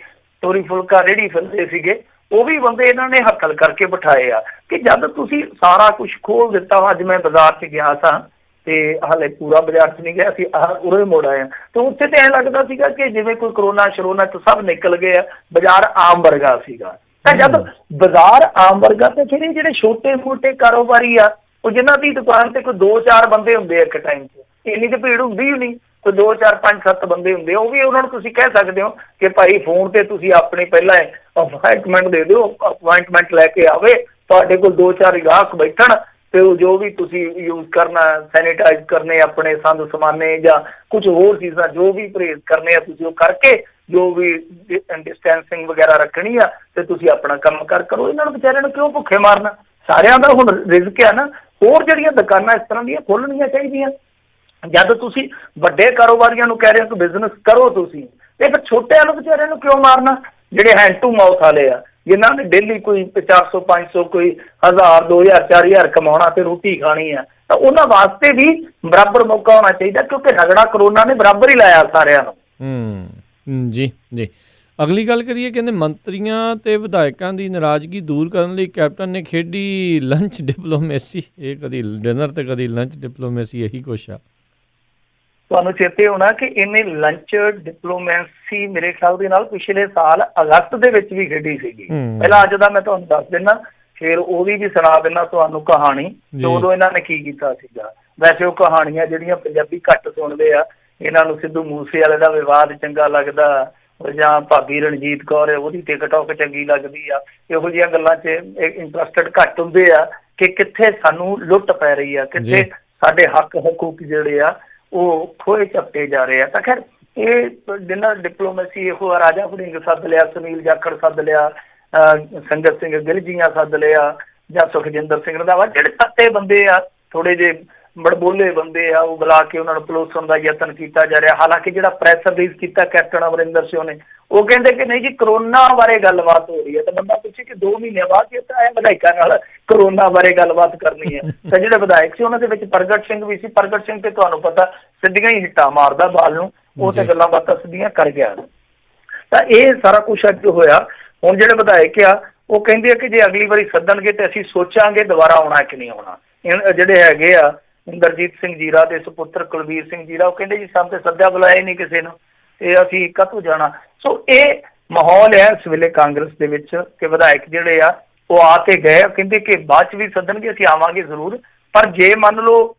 ਤੋਰੀ ਫੁਲਕਾ ਰੇਹੜੀ ਫਿਰਦੇ ਸੀਗੇ, ਉਹ ਵੀ ਬੰਦੇ ਇਹਨਾਂ ਨੇ ਹੱਕਲ ਕਰਕੇ ਬਿਠਾਏ ਆ ਕਿ ਜਦ ਤੁਸੀਂ ਸਾਰਾ ਕੁਛ ਖੋਲ ਦਿੱਤਾ। ਅੱਜ ਮੈਂ ਬਾਜ਼ਾਰ 'ਚ ਗਿਆ ਸਾਂ ਤੇ ਹਾਲੇ ਪੂਰਾ ਬਾਜ਼ਾਰ 'ਚ ਨਹੀਂ ਗਿਆ ਸੀ, ਉਰੇ ਮੁੜ ਆਇਆ, ਤੇ ਉੱਥੇ ਤੇ ਐਂ ਲੱਗਦਾ ਸੀਗਾ ਕਿ ਜਿਵੇਂ ਕੋਈ ਕਰੋਨਾ ਸ਼ਰੋਨਾ 'ਚ ਸਭ ਨਿਕਲ ਗਏ ਆ, ਬਾਜ਼ਾਰ ਆਮ ਵਰਗਾ ਸੀਗਾ। ਤਾਂ ਜਦ ਬਾਜ਼ਾਰ ਆਮ ਵਰਗਾ ਤੇ ਫਿਰ ਇਹ ਜਿਹੜੇ ਛੋਟੇ ਮੋਟੇ ਕਾਰੋਬਾਰੀ ਆ, ਉਹ ਜਿਨ੍ਹਾਂ ਦੀ ਦੁਕਾਨ ਤੇ ਕੋਈ 2-4 ਬੰਦੇ ਹੁੰਦੇ ਆ ਇੱਕ ਟਾਈਮ 'ਚ, ਇੰਨੀ ਤੇ ਭੀੜ ਹੁੰਦੀ ਹੀ ਨਹੀਂ, ਕੋਈ 2-4-5-7 ਬੰਦੇ ਹੁੰਦੇ ਆ, ਉਹ ਵੀ ਉਹਨਾਂ ਨੂੰ ਤੁਸੀਂ ਕਹਿ ਸਕਦੇ ਹੋ ਕਿ ਭਾਈ ਫੋਨ ਤੇ ਤੁਸੀਂ ਆਪਣੀ ਪਹਿਲਾਂ ਅਪਾਇੰਟਮੈਂਟ ਦੇ ਦਿਓ, ਅਪਾਇੰਟਮੈਂਟ ਲੈ ਕੇ ਆਵੇ, ਤੁਹਾਡੇ ਕੋਲ 2-4 ਗਾਹਕ ਬੈਠਣ, ਤੇ ਉਹ ਜੋ ਵੀ ਤੁਸੀਂ ਯੂਜ਼ ਕਰਨਾ, ਸੈਨੀਟਾਈਜ਼ ਕਰਨੇ ਆਪਣੇ ਸੰਦ ਸਮਾਨੇ ਜਾਂ ਕੁਝ ਹੋਰ ਚੀਜ਼ਾਂ, ਜੋ ਵੀ ਪਰਹੇਜ਼ ਕਰਨੇ ਆ ਤੁਸੀਂ ਉਹ ਕਰਕੇ, ਜੋ ਵੀ ਡਿਸਟੈਂਸਿੰਗ ਵਗੈਰਾ ਰੱਖਣੀ ਆ, ਤੇ ਤੁਸੀਂ ਆਪਣਾ ਕੰਮ ਕਰੋ। ਇਹਨਾਂ ਨੂੰ ਵਿਚਾਰਿਆਂ ਨੂੰ ਕਿਉਂ ਭੁੱਖੇ ਮਾਰਨਾ? ਸਾਰਿਆਂ ਦਾ ਹੁਣ ਰਿਜ਼ਕ ਆ ਨਾ। ਹੋਰ ਜਿਹੜੀਆਂ ਦੁਕਾਨਾਂ ਇਸ ਤਰ੍ਹਾਂ ਦੀਆਂ ਖੋਲ੍ਹਣੀਆਂ ਚਾਹੀਦੀਆਂ। ਜਦ ਤੁਸੀਂ ਵੱਡੇ ਕਾਰੋਬਾਰੀਆਂ ਨੂੰ ਕਹਿ ਰਹੇ ਹੋ ਕਿ ਬਿਜ਼ਨਸ ਕਰੋ ਤੁਸੀਂ, ਤੇ ਫਿਰ ਛੋਟਿਆਂ ਨੂੰ ਵਿਚਾਰਿਆਂ ਨੂੰ ਕਿਉਂ ਮਾਰਨਾ? ਜਿਹੜੇ ਹੈਂਡ ਟੂ ਮਾਊਥ ਵਾਲੇ ਆ, ਜਿਨ੍ਹਾਂ ਨੇ ਡੇਲੀ ਕੋਈ 400-500, ਕੋਈ 1000, 2000, 4000 ਕਮਾਉਣਾ ਤੇ ਰੋਟੀ ਖਾਣੀ ਆ, ਤਾਂ ਉਹਨਾਂ ਵਾਸਤੇ ਵੀ ਬਰਾਬਰ ਮੌਕਾ ਹੋਣਾ ਚਾਹੀਦਾ, ਕਿਉਂਕਿ ਰਗੜਾ ਕਰੋਨਾ ਨੇ ਬਰਾਬਰ ਹੀ ਲਾਇਆ ਸਾਰਿਆਂ ਨੂੰ। ਜੀ ਜੀ। ਅਗਲੀ ਗੱਲ ਕਰੀਏ, ਕਹਿੰਦੇ ਮੰਤਰੀਆਂ ਤੇ ਵਿਧਾਇਕਾਂ ਦੀ ਨਾਰਾਜ਼ਗੀ ਦੂਰ ਕਰਨ ਲਈ ਕੈਪਟਨ ਨੇ ਖੇਡੀ ਲੰਚ ਡਿਪਲੋਮੇਸੀ। ਇਹ ਕਦੀ ਡਿਨਰ ਤੇ ਕਦੀ ਲੰਚ ਡਿਪਲੋਮੇਸੀ, ਇਹੀ ਕੁਛ ਆ। ਤੁਹਾਨੂੰ ਚੇਤੇ ਹੋਣਾ ਕਿ ਇਹਨੇ ਲੰਚ ਡਿਪਲੋਮੇਸੀ ਮੇਰੇ ਖਿਆਲ ਦੇ ਨਾਲ ਪਿਛਲੇ ਸਾਲ ਅਗਸਤ ਦੇ ਵਿੱਚ ਵੀ ਖੇਡੀ ਸੀਗੀ। ਪਹਿਲਾਂ ਅੱਜ ਦਾ ਮੈਂ ਤੁਹਾਨੂੰ ਦੱਸ ਦਿੰਦਾ, ਫਿਰ ਉਹਦੀ ਵੀ ਸੁਣਾ ਦਿੰਦਾ ਤੁਹਾਨੂੰ ਕਹਾਣੀ ਤੇ ਉਦੋਂ ਇਹਨਾਂ ਨੇ ਕੀ ਕੀਤਾ ਸੀਗਾ। ਵੈਸੇ ਉਹ ਕਹਾਣੀਆਂ ਜਿਹੜੀਆਂ ਪੰਜਾਬੀ ਘੱਟ ਸੁਣਦੇ ਆ, ਇਹਨਾਂ ਨੂੰ ਸਿੱਧੂ ਮੂਸੇ ਵਾਲੇ ਦਾ ਵਿਵਾਦ ਚੰਗਾ ਲੱਗਦਾ, ਜਾਂ ਭਾਬੀ ਰਣਜੀਤ ਕੌਰ ਉਹਦੀ ਟਿਕਟੌਕ ਚੰਗੀ ਲੱਗਦੀ ਆ। ਇਹੋ ਜਿਹੀਆਂ ਗੱਲਾਂ 'ਚ ਇੰਟਰਸਟਡ ਘੱਟ ਹੁੰਦੇ ਆ ਕਿ ਕਿੱਥੇ ਸਾਨੂੰ ਲੁੱਟ ਪੈ ਰਹੀ ਆ, ਕਿੱਥੇ ਸਾਡੇ ਹੱਕ ਹਕੂਕ ਜਿਹੜੇ ਆ ਉਹ ਖੋਏ ਚੱਪੇ ਜਾ ਰਹੇ ਆ। ਤਾਂ ਖੈਰ ਇਹ ਡਿਨਰ ਡਿਪਲੋਮੇਸੀ ਇਹੋ ਆ, ਰਾਜਾ ਵੜਿੰਗ ਸੱਦ ਲਿਆ, ਸੁਨੀਲ ਜਾਖੜ ਸੱਦ ਲਿਆ, ਸੰਗਤ ਸਿੰਘ ਗਿੱਲ ਜੀਆਂ ਸੱਦ ਲਿਆ, ਜਾਂ ਸੁਖਜਿੰਦਰ ਸਿੰਘ ਰੰਧਾਵਾ, ਜਿਹੜੇ ਤੱਤੇ ਬੰਦੇ ਆ, ਥੋੜੇ ਜਿਹੇ ਬੜਬੋਲੇ ਬੰਦੇ ਆ, ਉਹ ਬੁਲਾ ਕੇ ਉਹਨਾਂ ਨੂੰ ਪਲੋਸਣ ਦਾ ਯਤਨ ਕੀਤਾ ਜਾ ਰਿਹਾ। ਹਾਲਾਂਕਿ ਜਿਹੜਾ ਪ੍ਰੈਸ ਰਿਲੀਜ਼ ਕੀਤਾ ਕੈਪਟਨ ਅਮਰਿੰਦਰ ਸਿੰਘ ਨੇ, ਉਹ ਕਹਿੰਦੇ ਕਿ ਨਹੀਂ ਜੀ ਕਰੋਨਾ ਬਾਰੇ ਗੱਲਬਾਤ ਹੋ ਰਹੀ ਹੈ। ਤਾਂ ਬੰਦਾ ਪੁੱਛੇ ਕਿ 2 ਮਹੀਨੇ ਬਾਅਦ ਜੇ ਤਾਂ ਵਿਧਾਇਕਾਂ ਨਾਲ ਕਰੋਨਾ ਬਾਰੇ ਗੱਲਬਾਤ ਕਰਨੀ ਹੈ। ਤਾਂ ਜਿਹੜੇ ਵਿਧਾਇਕ ਸੀ ਉਹਨਾਂ ਦੇ ਵਿੱਚ ਪ੍ਰਗਟ ਸਿੰਘ ਵੀ ਸੀ। ਪ੍ਰਗਟ ਸਿੰਘ ਤੇ ਤੁਹਾਨੂੰ ਪਤਾ ਸਿੱਧੀਆਂ ਹੀ ਹਿੱਟਾਂ ਮਾਰਦਾ ਬਾਲ ਨੂੰ, ਉਹ ਤੇ ਗੱਲਾਂ ਬਾਤਾਂ ਸਿੱਧੀਆਂ ਕਰ ਗਿਆ। ਤਾਂ ਇਹ ਸਾਰਾ ਕੁਛ ਅੱਜ ਹੋਇਆ। ਹੁਣ ਜਿਹੜੇ ਵਿਧਾਇਕ ਆ ਉਹ ਕਹਿੰਦੇ ਆ ਕਿ ਜੇ ਅਗਲੀ ਵਾਰੀ ਸੱਦਣਗੇ ਤੇ ਅਸੀਂ ਸੋਚਾਂਗੇ ਦੁਬਾਰਾ ਆਉਣਾ ਕਿ ਨਹੀਂ ਆਉਣਾ। ਜਿਹੜੇ ਹੈਗੇ ਆ ਇੰਦਰਜੀਤ ਸਿੰਘ ਜੀਰਾ ਦੇ ਸੁਪੁੱਤਰ ਕੁਲਬੀਰ ਸਿੰਘ ਜੀਰਾ, ਉਹ ਕਹਿੰਦੇ ਜੀ ਸਾਨੂੰ ਤੇ ਸੱਦਿਆ ਬੁਲਾਇਆ ਹੀ ਨਹੀਂ ਕਿਸੇ ਨੂੰ, ਤੇ ਅਸੀਂ ਕਾਹਤੋਂ ਜਾਣਾ। ਸੋ ਇਹ ਮਾਹੌਲ ਹੈ ਇਸ ਵੇਲੇ ਕਾਂਗਰਸ ਦੇ ਵਿੱਚ ਕਿ ਵਿਧਾਇਕ ਜਿਹੜੇ ਆ ਉਹ ਆ ਕੇ ਗਏ, ਕਹਿੰਦੇ ਕਿ ਬਾਅਦ 'ਚ ਵੀ ਸੱਦਣਗੇ, ਅਸੀਂ ਆਵਾਂਗੇ ਜ਼ਰੂਰ, ਪਰ ਜੇ ਮੰਨ ਲਓ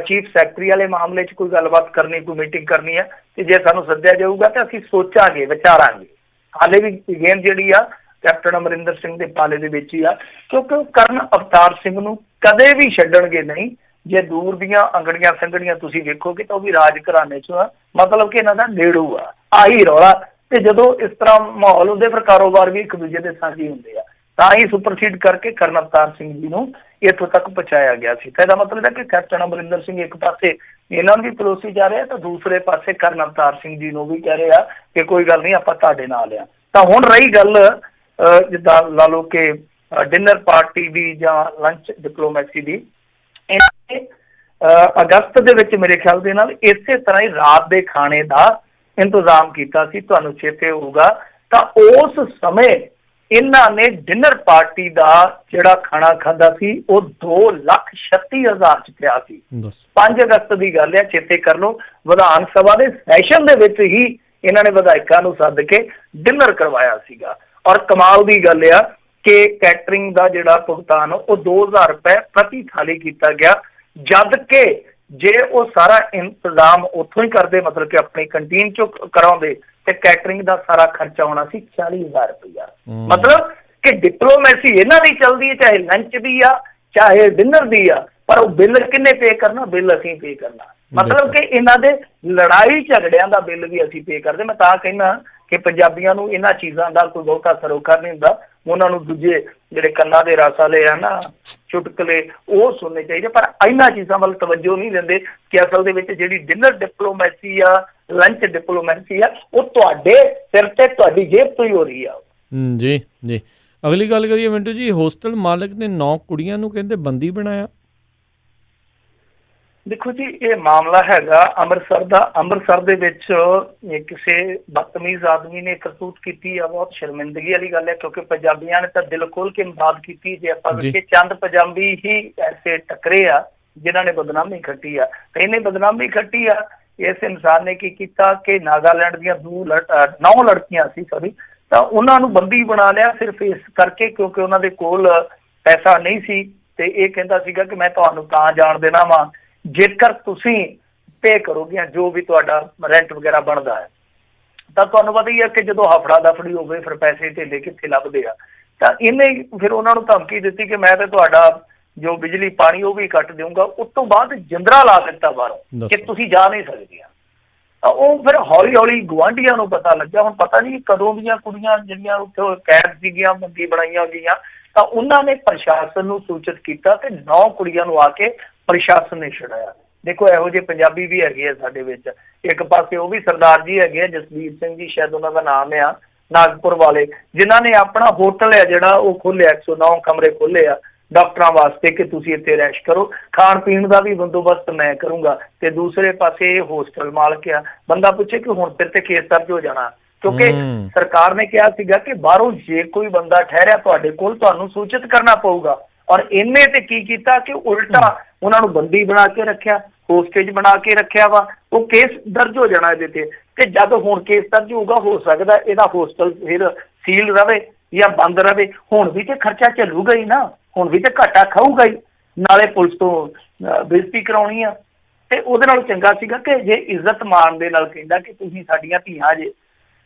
ਚੀਫ ਸੈਕਟਰੀ ਵਾਲੇ ਮਾਮਲੇ 'ਚ ਕੋਈ ਗੱਲਬਾਤ ਕਰਨੀ, ਕੋਈ ਮੀਟਿੰਗ ਕਰਨੀ ਹੈ, ਤੇ ਜੇ ਸਾਨੂੰ ਸੱਦਿਆ ਜਾਊਗਾ ਤਾਂ ਅਸੀਂ ਸੋਚਾਂਗੇ, ਵਿਚਾਰਾਂਗੇ। ਹਾਲੇ ਵੀ ਗੇਮ ਜਿਹੜੀ ਆ ਕੈਪਟਨ ਅਮਰਿੰਦਰ ਸਿੰਘ ਦੇ ਪਾਲੇ ਦੇ ਵਿੱਚ ਹੀ ਆ, ਕਿਉਂਕਿ ਕਰਨ ਅਵਤਾਰ ਸਿੰਘ ਨੂੰ ਕਦੇ ਵੀ ਛੱਡਣਗੇ ਨਹੀਂ। ਜੇ ਦੂਰ ਦੀਆਂ ਅੰਗੜੀਆਂ ਸੰਗੜੀਆਂ ਤੁਸੀਂ ਵੇਖੋਗੇ ਤਾਂ ਉਹ ਵੀ ਰਾਜ ਘਰਾਣੇ 'ਚ ਆ, ਮਤਲਬ ਕਿ ਇਹਨਾਂ ਦਾ ਨੇੜੂ ਆ, ਆਹੀ ਰੌਲਾ। ਤੇ ਜਦੋਂ ਇਸ ਤਰ੍ਹਾਂ ਮਾਹੌਲ ਹੁੰਦੇ ਫਿਰ ਕਾਰੋਬਾਰ ਵੀ ਇੱਕ ਦੂਜੇ ਦੇ ਸਾਂਝੀ ਹੁੰਦੇ ਆ। ਤਾਂ ਹੀ ਸੁਪਰਸੀਡ ਕਰਕੇ ਕਰਨ ਅਵਤਾਰ ਸਿੰਘ ਜੀ ਨੂੰ ਇੱਥੋਂ ਤੱਕ ਪਹੁੰਚਾਇਆ ਗਿਆ ਸੀ। ਤਾਂ ਇਹਦਾ ਮਤਲਬ ਹੈ ਕਿ ਕੈਪਟਨ ਅਮਰਿੰਦਰ ਸਿੰਘ ਇੱਕ ਪਾਸੇ ਇਹਨਾਂ ਨੂੰ ਵੀ ਪਲੋਸੀ ਜਾ ਰਿਹਾ, ਤਾਂ ਦੂਸਰੇ ਪਾਸੇ ਕਰਨ ਅਵਤਾਰ ਸਿੰਘ ਜੀ ਨੂੰ ਵੀ ਕਹਿ ਰਹੇ ਆ ਕਿ ਕੋਈ ਗੱਲ ਨਹੀਂ, ਆਪਾਂ ਤੁਹਾਡੇ ਨਾਲ ਆ। ਤਾਂ ਹੁਣ ਰਹੀ ਗੱਲ ਜਿੱਦਾਂ ਲਾ ਲਓ ਕਿ ਡਿਨਰ ਪਾਰਟੀ ਦੀ ਜਾਂ ਲੰਚ ਡਿਪਲੋਮੈਸੀ ਦੀ, ਅਗਸਤ ਦੇ ਵਿੱਚ ਮੇਰੇ ਖਿਆਲ ਦੇ ਨਾਲ ਇਸੇ ਤਰ੍ਹਾਂ ਹੀ ਰਾਤ ਦੇ ਖਾਣੇ ਦਾ ਇੰਤਜ਼ਾਮ ਕੀਤਾ ਸੀ, ਤੁਹਾਨੂੰ ਚੇਤੇ ਹੋਊਗਾ। ਤਾਂ ਉਸ ਸਮੇਂ ਇਹਨਾਂ ਨੇ ਡਿਨਰ ਪਾਰਟੀ ਦਾ ਜਿਹੜਾ ਖਾਣਾ ਖਾਧਾ ਸੀ ਉਹ 2,36,000 ਚ ਪਿਆ ਸੀ। 5 ਅਗਸਤ ਦੀ ਗੱਲ ਹੈ, ਚੇਤੇ ਕਰ ਲਓ। ਵਿਧਾਨ ਸਭਾ ਦੇ ਸੈਸ਼ਨ ਦੇ ਵਿੱਚ ਹੀ ਇਹਨਾਂ ਨੇ ਵਿਧਾਇਕਾਂ ਨੂੰ ਸੱਦ ਕੇ ਡਿਨਰ ਕਰਵਾਇਆ ਸੀਗਾ। ਔਰ ਕਮਾਲ ਦੀ ਗੱਲ ਆ ਕਿ ਕੈਟਰਿੰਗ ਦਾ ਜਿਹੜਾ ਭੁਗਤਾਨ ਉਹ 2,000 ਰੁਪਏ ਪ੍ਰਤੀ ਥਾਲੀ ਕੀਤਾ ਗਿਆ, ਜਦ ਕਿ ਜੇ ਉਹ ਸਾਰਾ ਇੰਤਜ਼ਾਮ ਉੱਥੋਂ ਹੀ ਕਰਦੇ, ਮਤਲਬ ਕਿ ਆਪਣੀ ਕੰਟੀਨ ਚੋਂ ਕਰਾਉਂਦੇ, ਤੇ ਕੈਟਰਿੰਗ ਦਾ ਸਾਰਾ ਖਰਚਾ ਹੋਣਾ ਸੀ 40,000 ਰੁਪਇਆ। ਮਤਲਬ ਕਿ ਡਿਪਲੋਮੈਸੀ ਇਹਨਾਂ ਦੀ ਚੱਲਦੀ ਹੈ, ਚਾਹੇ ਲੰਚ ਦੀ ਆ ਚਾਹੇ ਡਿਨਰ ਦੀ ਆ, ਪਰ ਉਹ ਬਿੱਲ ਕਿੰਨੇ ਪੇ ਕਰਨਾ? ਬਿੱਲ ਅਸੀਂ ਪੇ ਕਰਨਾ। ਮਤਲਬ ਕਿ ਇਹਨਾਂ ਦੇ ਲੜਾਈ ਝਗੜਿਆਂ ਦਾ ਬਿੱਲ ਵੀ ਅਸੀਂ ਪੇ ਕਰਦੇ। ਮੈਂ ਤਾਂ ਕਹਿੰਦਾ ਕਿ ਪੰਜਾਬੀਆਂ ਨੂੰ ਇਹਨਾਂ ਚੀਜ਼ਾਂ ਦਾ ਕੋਈ ਬਹੁਤਾ ਸਰੋਕਾਰ ਨਹੀਂ ਹੁੰਦਾ, ਉਹਨਾਂ ਨੂੰ ਦੂਜੇ ਜਿਹੜੇ ਕੰਨਾਂ ਦੇ ਰਸ ਵਾਲੇ ਆ ਨਾ, ਚੁਟਕਲੇ, ਉਹ ਸੁਣਨੇ ਚਾਹੀਦੇ, ਪਰ ਇਹਨਾਂ ਚੀਜ਼ਾਂ ਵੱਲ ਤਵੱਜੋ ਨਹੀਂ ਦਿੰਦੇ ਕਿ ਅਸਲ ਦੇ ਵਿੱਚ ਜਿਹੜੀ ਡਿਨਰ ਡਿਪਲੋਮੈਸੀ ਆ, ਲੰਚ ਡਿਪਲੋਮੈਸੀ ਆ, ਉਹ ਤੁਹਾਡੇ ਸਿਰ ਤੇ ਤੁਹਾਡੀ ਜੇਬ ਤੋਂ ਹੀ ਹੋ ਰਹੀ ਆ। ਜੀ ਜੀ, ਅਗਲੀ ਗੱਲ ਕਰੀਏ ਮਿੰਟੂ ਜੀ, ਹੋਸਟਲ ਮਾਲਕ ਨੇ 9 ਕੁੜੀਆਂ ਨੂੰ ਕਹਿੰਦੇ ਬੰਦੀ ਬਣਾਇਆ। ਦੇਖੋ ਜੀ, ਇਹ ਮਾਮਲਾ ਹੈਗਾ ਅੰਮ੍ਰਿਤਸਰ ਦਾ। ਅੰਮ੍ਰਿਤਸਰ ਦੇ ਵਿੱਚ ਕਿਸੇ ਬਦਤਮੀਜ਼ ਆਦਮੀ ਨੇ ਕਰਤੂਤ ਕੀਤੀ ਆ, ਬਹੁਤ ਸ਼ਰਮਿੰਦਗੀ ਵਾਲੀ ਗੱਲ ਹੈ, ਕਿਉਂਕਿ ਪੰਜਾਬੀਆਂ ਨੇ ਤਾਂ ਦਿਲ ਖੋਲ ਕੇ ਮਦਦ ਕੀਤੀ। ਜੇ ਆਪਾਂ ਵੇਖੀਏ, ਚੰਦ ਪੰਜਾਬੀ ਹੀ ਐਸੇ ਟੱਕਰੇ ਆ ਜਿਨ੍ਹਾਂ ਨੇ ਬਦਨਾਮੀ ਖੱਟੀ ਆ, ਤੇ ਇਹਨੇ ਬਦਨਾਮੀ ਖੱਟੀ ਆ। ਇਸ ਇਨਸਾਨ ਨੇ ਕੀ ਕੀਤਾ ਕਿ ਨਾਗਾਲੈਂਡ ਦੀਆਂ 9 ਲੜਕੀਆਂ ਸੀ, ਤਾਂ ਉਹਨਾਂ ਨੂੰ ਬੰਦੀ ਬਣਾ ਲਿਆ ਸਿਰਫ ਇਸ ਕਰਕੇ ਕਿਉਂਕਿ ਉਹਨਾਂ ਦੇ ਕੋਲ ਪੈਸਾ ਨਹੀਂ ਸੀ, ਤੇ ਇਹ ਕਹਿੰਦਾ ਸੀਗਾ ਕਿ ਮੈਂ ਤੁਹਾਨੂੰ ਤਾਂ ਜਾਣ ਦੇਣਾ ਵਾ ਜੇਕਰ ਤੁਸੀਂ ਪੇ ਕਰੋਗੇ ਜੋ ਵੀ ਤੁਹਾਡਾ ਰੈਂਟ ਵਗੈਰਾ ਬਣਦਾ ਹੈ। ਤਾਂ ਤੁਹਾਨੂੰ ਪਤਾ ਹੀ ਹੈ ਕਿ ਜਦੋਂ ਹਫੜਾ ਦਫੜੀ ਹੋਵੇ ਫਿਰ ਪੈਸੇ ਧੇਲੇ ਕਿੱਥੇ ਲੱਭਦੇ ਆ। ਤਾਂ ਇਹਨੇ ਫਿਰ ਉਹਨਾਂ ਨੂੰ ਧਮਕੀ ਦਿੱਤੀ ਕਿ ਮੈਂ ਤਾਂ ਤੁਹਾਡਾ ਜੋ ਬਿਜਲੀ ਪਾਣੀ ਉਹ ਵੀ ਕੱਟ ਦੇਊਂਗਾ। ਉਸ ਤੋਂ ਬਾਅਦ ਜਿੰਦਰਾ ਲਾ ਦਿੱਤਾ ਬਾਹਰੋਂ ਕਿ ਤੁਸੀਂ ਜਾ ਨਹੀਂ ਸਕਦੀਆਂ। ਉਹ ਫਿਰ ਹੌਲੀ ਹੌਲੀ ਗੁਆਂਢੀਆਂ ਨੂੰ ਪਤਾ ਲੱਗਿਆ। ਹੁਣ ਪਤਾ ਨਹੀਂ ਕਦੋਂ ਦੀਆਂ ਕੁੜੀਆਂ ਜਿਹੜੀਆਂ ਉੱਥੇ ਕੈਦ ਸੀਗੀਆਂ, ਬੰਦੀ ਬਣਾਈਆਂ ਗਈਆਂ, ਤਾਂ ਉਹਨਾਂ ਨੇ ਪ੍ਰਸ਼ਾਸਨ ਨੂੰ ਸੂਚਿਤ ਕੀਤਾ ਤੇ 9 ਕੁੜੀਆਂ ਨੂੰ ਆ ਕੇ ਪ੍ਰਸ਼ਾਸਨ ਨੇ ਛੁਡਾਇਆ। ਦੇਖੋ, ਇਹੋ ਜਿਹੇ ਪੰਜਾਬੀ ਵੀ ਹੈਗੇ ਆ ਸਾਡੇ ਵਿੱਚ। ਇੱਕ ਪਾਸੇ ਉਹ ਵੀ ਸਰਦਾਰ ਜੀ ਹੈਗੇ ਆ, ਜਸਵੀਰ ਸਿੰਘ ਜੀ ਸ਼ਾਇਦ ਉਹਨਾਂ ਦਾ ਨਾਮ ਆ, ਨਾਗਪੁਰ ਵਾਲੇ, ਜਿਨ੍ਹਾਂ ਨੇ ਆਪਣਾ ਹੋਟਲ ਹੈ ਜਿਹੜਾ ਉਹ ਖੋਲਿਆ, 109 ਕਮਰੇ ਖੋਲੇ ਆ ਡਾਕਟਰਾਂ ਵਾਸਤੇ ਕਿ ਤੁਸੀਂ ਇੱਥੇ ਰੈਸ਼ ਕਰੋ, ਖਾਣ ਪੀਣ ਦਾ ਵੀ ਬੰਦੋਬਸਤ ਮੈਂ ਕਰੂੰਗਾ। ਤੇ ਦੂਸਰੇ ਪਾਸੇ ਇਹ ਹੋਸਟਲ ਮਾਲਕ ਆ। ਬੰਦਾ ਪੁੱਛੇ ਕਿ ਹੁਣ ਫਿਰ ਤੇ ਕੇਸ ਦਰਜ ਹੋ ਜਾਣਾ, ਕਿਉਂਕਿ ਸਰਕਾਰ ਨੇ ਕਿਹਾ ਸੀਗਾ ਕਿ ਬਾਹਰੋਂ ਜੇ ਕੋਈ ਬੰਦਾ ਠਹਿਰਿਆ ਤੁਹਾਡੇ ਕੋਲ, ਤੁਹਾਨੂੰ ਸੂਚਿਤ ਕਰਨਾ ਪਊਗਾ। ਔਰ ਇਹਨੇ ਤੇ ਕੀ ਕੀਤਾ ਕਿ ਉਲਟਾ ਉਹਨਾਂ ਨੂੰ ਬੰਦੀ ਬਣਾ ਕੇ ਰੱਖਿਆ, ਹੋਸਟੇਜ ਬਣਾ ਕੇ ਰੱਖਿਆ ਵਾ। ਉਹ ਕੇਸ ਦਰਜ ਹੋ ਜਾਣਾ ਇਹਦੇ ਤੇ ਜਦ ਹੁਣ ਕੇਸ ਦਰਜ ਹੋਊਗਾ, ਹੋ ਸਕਦਾ ਇਹਦਾ ਹੋਸਟਲ ਫਿਰ ਸੀਲ ਰਵੇ ਜਾਂ ਬੰਦ ਰਵੇ। ਹੁਣ ਵੀ ਤੇ ਖਰਚਾ ਚੱਲੂਗਾ ਹੀ ਨਾ, ਹੁਣ ਵੀ ਤੇ ਘਾਟਾ ਖਾਊਗਾ ਹੀ, ਨਾਲੇ ਪੁਲਿਸ ਤੋਂ ਬੇਇੱਜ਼ਤੀ ਕਰਾਉਣੀ ਆ। ਤੇ ਉਹਦੇ ਨਾਲ ਚੰਗਾ ਸੀਗਾ ਕਿ ਜੇ ਇੱਜ਼ਤ ਮਾਣ ਦੇ ਨਾਲ ਕਹਿੰਦਾ ਕਿ ਤੁਸੀਂ ਸਾਡੀਆਂ ਧੀਆਂ ਜੇ,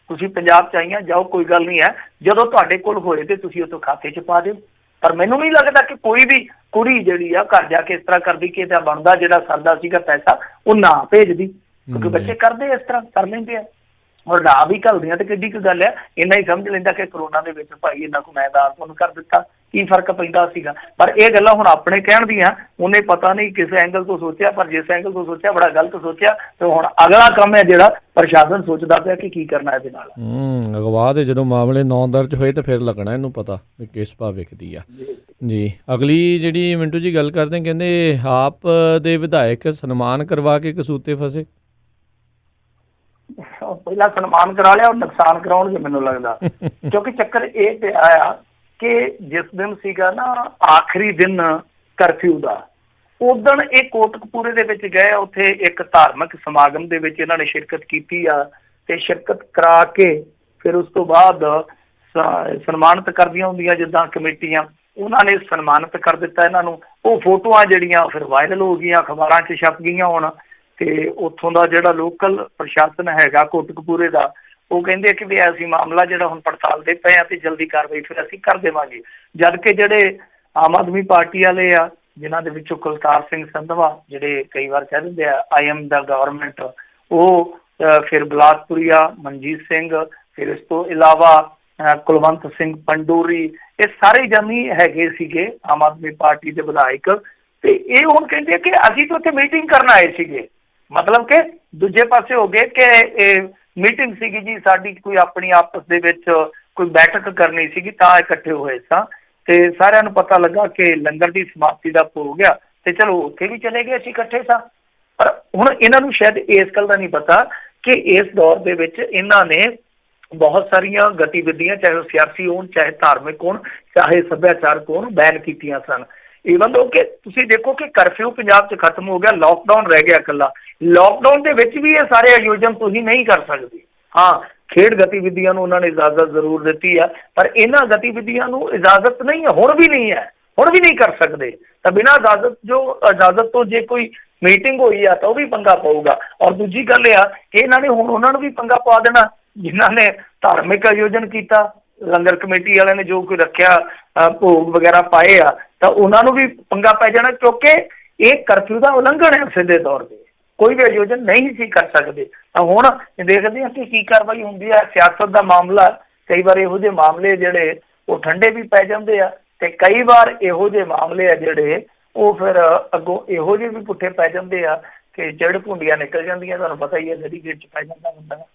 ਤੁਸੀਂ ਪੰਜਾਬ ਚ ਆਈਆਂ, ਜਾਓ, ਕੋਈ ਗੱਲ ਨਹੀਂ ਹੈ, ਜਦੋਂ ਤੁਹਾਡੇ ਕੋਲ ਹੋਏ ਤੇ ਤੁਸੀਂ ਉਹ ਤੋਂ ਖਾਤੇ ਚ ਪਾ ਦਿਓ। ਪਰ ਮੈਨੂੰ ਨਹੀਂ ਲੱਗਦਾ ਕਿ ਕੋਈ ਵੀ ਕੁੜੀ ਜਿਹੜੀ ਆ ਘਰ ਜਾ ਕੇ ਇਸ ਤਰ੍ਹਾਂ ਕਰਦੀ ਕਿ ਇਹਦਾ ਬਣਦਾ ਜਿਹੜਾ ਸਰਦਾ ਸੀਗਾ ਪੈਸਾ ਉਹ ਨਾ ਭੇਜਦੀ, ਕਿਉਂਕਿ ਬੱਚੇ ਕਰਦੇ ਇਸ ਤਰ੍ਹਾਂ ਕਰ ਲੈਂਦੇ ਆ। ਔਰ ਨਾ ਵੀ ਘੱਲਦੀਆਂ ਤੇ ਕਿੱਡੀ ਕੁ ਗੱਲ ਆ। ਇੰਨਾ ਹੀ ਸਮਝ ਲੈਂਦਾ ਕਿ ਕਰੋਨਾ ਦੇ ਵਿੱਚ ਭਾਈ ਇਹਨਾਂ ਕੋ ਮੈਂ ਦਾਨ ਤੁਹਾਨੂੰ ਕਰ ਦਿੱਤਾ, ਕੀ ਫਰਕ ਪੈਂਦਾ ਸੀਗਾ। ਪਰ ਇਹ ਗੱਲਾਂ ਹੁਣ ਆਪਣੇ ਕਹਿਣ ਦੀਆਂ, ਉਹਨੇ ਪਤਾ ਨਹੀਂ ਕਿਸ ਐਂਗਲ ਤੋਂ ਸੋਚਿਆ, ਪਰ ਜਿਸ ਐਂਗਲ ਤੋਂ ਸੋਚਿਆ ਬੜਾ ਗਲਤ ਸੋਚਿਆ। ਤੇ ਹੁਣ ਅਗਲਾ ਕੰਮ ਹੈ ਜਿਹੜਾ ਪ੍ਰਸ਼ਾਸਨ ਸੋਚਦਾ ਪਿਆ ਕਿ ਕੀ ਕਰਨਾ ਇਹਦੇ ਨਾਲ। ਅਗਵਾ ਦੇ ਜਦੋਂ ਮਾਮਲੇ 9 ਦਰਜ ਹੋਏ ਤਾਂ ਫਿਰ ਲੱਗਣਾ ਇਹਨੂੰ ਪਤਾ ਵੀ ਕਿਸ ਭਾਅ ਵਿਕਦੀ ਆ। ਜੀ, ਅਗਲੀ ਜਿਹੜੀ ਮਿੰਟੂ ਜੀ ਗੱਲ ਕਰਦੇ, ਕਹਿੰਦੇ ਆਪ ਦੇ ਵਿਧਾਇਕ ਸਨਮਾਨ ਕਰਵਾ ਕੇ ਕਸੂਤੇ ਫਸੇ। ਪਹਿਲਾਂ ਸਨਮਾਨ ਕਰਾ ਲਿਆ, ਉਹ ਨੁਕਸਾਨ ਕਰਾਉਣਗੇ ਮੈਨੂੰ ਲੱਗਦਾ। ਕਿਉਂਕਿ ਚੱਕਰ ਇਹ ਪਿਆ ਆ ਕਿ ਜਿਸ ਦਿਨ ਸੀਗਾ ਨਾ ਆਖਰੀ ਦਿਨ ਕਰਫਿਊ ਦਾ, ਉਦਣ ਇਹ ਕੋਟਕਪੂਰੇ ਦੇ ਵਿੱਚ ਗਏ, ਉੱਥੇ ਇੱਕ ਧਾਰਮਿਕ ਸਮਾਗਮ ਦੇ ਵਿੱਚ ਇਹਨਾਂ ਨੇ ਸ਼ਿਰਕਤ ਕੀਤੀ ਆ। ਤੇ ਸ਼ਿਰਕਤ ਕਰਾ ਕੇ ਫਿਰ ਉਸ ਤੋਂ ਬਾਅਦ ਸਨਮਾਨਿਤ ਕਰਦੀਆਂ ਹੁੰਦੀਆਂ ਜਿੱਦਾਂ ਕਮੇਟੀਆਂ, ਉਹਨਾਂ ਨੇ ਸਨਮਾਨਿਤ ਕਰ ਦਿੱਤਾ ਇਹਨਾਂ ਨੂੰ। ਉਹ ਫੋਟੋਆਂ ਜਿਹੜੀਆਂ ਫਿਰ ਵਾਇਰਲ ਹੋ ਗਈਆਂ, ਅਖਬਾਰਾਂ 'ਚ ਛਪ ਗਈਆਂ ਹੁਣ। ਤੇ ਉੱਥੋਂ ਦਾ ਜਿਹੜਾ ਲੋਕਲ ਪ੍ਰਸ਼ਾਸਨ ਹੈਗਾ ਕੋਟਕਪੂਰੇ ਦਾ, ਉਹ ਕਹਿੰਦੇ ਕਿ ਵੀ ਅਸੀਂ ਮਾਮਲਾ ਜਿਹੜਾ ਹੁਣ ਪੜਤਾਲ ਦੇ ਪਏ ਆ ਤੇ ਜਲਦੀ ਕਾਰਵਾਈ ਫਿਰ ਅਸੀਂ ਕਰ ਦੇਵਾਂਗੇ। ਜਦ ਕਿ ਜਿਹੜੇ ਆਮ ਆਦਮੀ ਪਾਰਟੀ ਵਾਲੇ ਆ, ਜਿਨ੍ਹਾਂ ਦੇ ਵਿੱਚੋਂ ਕੁਲਤਾਰ ਸਿੰਘ ਸੰਧਵਾ, ਜਿਹੜੇ ਕਈ ਵਾਰ ਕਹਿ ਦਿੰਦੇ ਆ ਆਈ ਐਮ ਦਾ ਗਵਰਨਮੈਂਟ, ਉਹ ਫਿਰ ਬਲਾਸਪੁਰੀਆ, ਮਨਜੀਤ ਸਿੰਘ, ਫਿਰ ਇਸ ਤੋਂ ਇਲਾਵਾ ਕੁਲਵੰਤ ਸਿੰਘ ਪੰਡੂਰੀ, ਇਹ ਸਾਰੇ ਜਾਨੀ ਹੈਗੇ ਸੀਗੇ ਆਮ ਆਦਮੀ ਪਾਰਟੀ ਦੇ ਵਿਧਾਇਕ। ਤੇ ਇਹ ਹੁਣ ਕਹਿੰਦੇ ਕਿ ਅਸੀਂ ਤਾਂ ਉੱਥੇ ਮੀਟਿੰਗ ਕਰਨ ਆਏ ਸੀਗੇ, ਮਤਲਬ ਕਿ ਦੂਜੇ ਪਾਸੇ ਹੋ ਗਏ ਕਿ ਇਹ ਮੀਟਿੰਗ ਸੀਗੀ ਜੀ ਸਾਡੀ, ਕੋਈ ਆਪਣੀ ਆਪਸ ਦੇ ਵਿੱਚ ਕੋਈ ਬੈਠਕ ਕਰਨੀ ਸੀਗੀ ਤਾਂ ਇਕੱਠੇ ਹੋਏ ਸਾਂ। ਤੇ ਸਾਰਿਆਂ ਨੂੰ ਪਤਾ ਲੱਗਾ ਕਿ ਲੰਗਰ ਦੀ ਸਮਾਪਤੀ ਦਾ ਭੋਗ ਆ ਤੇ ਚਲੋ ਉੱਥੇ ਵੀ ਚਲੇ ਗਏ, ਅਸੀਂ ਇਕੱਠੇ ਸਾਂ। ਪਰ ਹੁਣ ਇਹਨਾਂ ਨੂੰ ਸ਼ਾਇਦ ਇਸ ਗੱਲ ਦਾ ਨਹੀਂ ਪਤਾ ਕਿ ਇਸ ਦੌਰ ਦੇ ਵਿੱਚ ਇਹਨਾਂ ਨੇ ਬਹੁਤ ਸਾਰੀਆਂ ਗਤੀਵਿਧੀਆਂ, ਚਾਹੇ ਉਹ ਸਿਆਸੀ ਹੋਣ, ਚਾਹੇ ਧਾਰਮਿਕ ਹੋਣ, ਚਾਹੇ ਸੱਭਿਆਚਾਰਕ ਹੋਣ, ਬੈਨ ਕੀਤੀਆਂ ਸਨ। ਈਵਨ ਦੋ ਕਿ ਤੁਸੀਂ ਦੇਖੋ ਕਿ ਕਰਫਿਊ ਪੰਜਾਬ 'ਚ ਖਤਮ ਹੋ ਗਿਆ, ਲੋਕਡਾਊਨ ਰਹਿ ਗਿਆ ਇਕੱਲਾ। ਲੋਕਡਾਊਨ ਦੇ ਵਿੱਚ ਵੀ ਇਹ ਸਾਰੇ ਆਯੋਜਨ ਤੁਸੀਂ ਨਹੀਂ ਕਰ ਸਕਦੇ। ਹਾਂ, ਖੇਡ ਗਤੀਵਿਧੀਆਂ ਨੂੰ ਉਹਨਾਂ ਨੇ ਇਜਾਜ਼ਤ ਜ਼ਰੂਰ ਦਿੱਤੀ ਆ, ਪਰ ਇਹਨਾਂ ਗਤੀਵਿਧੀਆਂ ਨੂੰ ਇਜਾਜ਼ਤ ਨਹੀਂ ਹੈ, ਹੁਣ ਵੀ ਨਹੀਂ ਹੈ, ਹੁਣ ਵੀ ਨਹੀਂ ਕਰ ਸਕਦੇ। ਤਾਂ ਬਿਨਾਂ ਇਜਾਜ਼ਤ ਤੋਂ ਜੇ ਕੋਈ ਮੀਟਿੰਗ ਹੋਈ ਆ ਤਾਂ ਉਹ ਵੀ ਪੰਗਾ ਪਊਗਾ। ਔਰ ਦੂਜੀ ਗੱਲ ਇਹ ਆ ਕਿ ਇਹਨਾਂ ਨੇ ਹੁਣ ਉਹਨਾਂ ਨੂੰ ਵੀ ਪੰਗਾ ਪਾ ਦੇਣਾ ਜਿਨ੍ਹਾਂ ਨੇ ਧਾਰਮਿਕ ਆਯੋਜਨ ਕੀਤਾ। ਲੰਗਰ ਕਮੇਟੀ ਵਾਲਿਆਂ ਨੇ ਜੋ ਕੋਈ ਰੱਖਿਆ, ਭੋਗ ਵਗੈਰਾ ਪਾਏ ਆ, ਤਾਂ ਉਹਨਾਂ ਨੂੰ ਵੀ ਪੰਗਾ ਪੈ ਜਾਣਾ, ਕਿਉਂਕਿ ਇਹ ਕਰਫਿਊ ਦਾ ਉਲੰਘਣ ਹੈ। ਸਿੱਧੇ ਤੌਰ ਤੇ ਕੋਈ ਵੀ ਆਯੋਜਨ ਨਹੀਂ ਸੀ ਕਰ ਸਕਦੇ। ਤਾਂ ਹੁਣ ਦੇਖਦੇ ਹਾਂ ਕਿ ਕੀ ਕਾਰਵਾਈ ਹੁੰਦੀ ਹੈ। ਸਿਆਸਤ ਦਾ ਮਾਮਲਾ, ਕਈ ਵਾਰ ਇਹੋ ਜਿਹੇ ਮਾਮਲੇ ਜਿਹੜੇ ਉਹ ਠੰਡੇ ਵੀ ਪੈ ਜਾਂਦੇ ਆ, ਤੇ ਕਈ ਵਾਰ ਇਹੋ ਜਿਹੇ ਮਾਮਲੇ ਆ ਜਿਹੜੇ ਉਹ ਫਿਰ ਅੱਗੋਂ ਇਹੋ ਜਿਹੇ ਵੀ ਪੁੱਠੇ ਪੈ ਜਾਂਦੇ ਆ ਕਿ ਜੜ ਭੁੰਡੀਆਂ ਨਿਕਲ ਜਾਂਦੀਆਂ। ਤੁਹਾਨੂੰ ਪਤਾ ਹੀ ਹੈ, ਜਿਹੜੀ ਗੇਟ 'ਚ ਪੈ ਜਾਂਦਾ ਹੁੰਦਾ।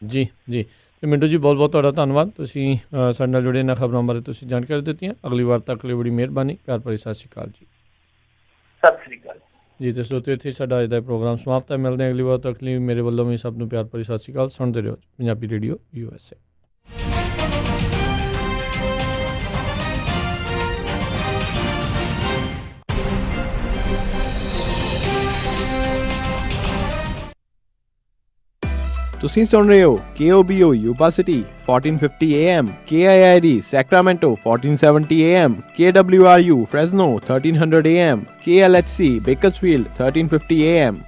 ਜੀ ਜੀ, ਤੇ ਮਿੰਟੂ ਜੀ ਬਹੁਤ ਬਹੁਤ ਤੁਹਾਡਾ ਧੰਨਵਾਦ। ਤੁਸੀਂ ਸਾਡੇ ਨਾਲ ਜੁੜੇ ਇਹਨਾਂ ਖਬਰਾਂ ਬਾਰੇ ਤੁਸੀਂ ਜਾਣਕਾਰੀ ਦਿੱਤੀਆਂ। ਅਗਲੀ ਵਾਰ ਤੱਕ ਲਈ ਬੜੀ ਮਿਹਰਬਾਨੀ। ਪਿਆਰ ਭਰੀ ਸਤਿ ਸ਼੍ਰੀ ਅਕਾਲ ਜੀ। ਸਤਿ ਸ੍ਰੀ ਅਕਾਲ ਜੀ। ਤੇ ਸਰੋਤਿਓ, ਇੱਥੇ ਸਾਡਾ ਅੱਜ ਦਾ ਪ੍ਰੋਗਰਾਮ ਸਮਾਪਤ ਹੈ। ਮਿਲਦੇ ਹਾਂ ਅਗਲੀ ਵਾਰ ਤੱਕ ਲਈ। ਮੇਰੇ ਵੱਲੋਂ ਵੀ ਸਭ ਨੂੰ ਪਿਆਰ ਭਰੀ ਸਤਿ ਸ਼੍ਰੀ ਅਕਾਲ। ਸੁਣਦੇ ਰਹੋ ਪੰਜਾਬੀ ਰੇਡੀਓ USA। ਤੁਸੀਂ ਸੁਣ ਰਹੇ ਹੋ KOBO Yuba city 1450 AM, KIID Sacramento 1470 AM, KWRU Fresno 1300 AM, KLHC Bakersfield 1350 AM,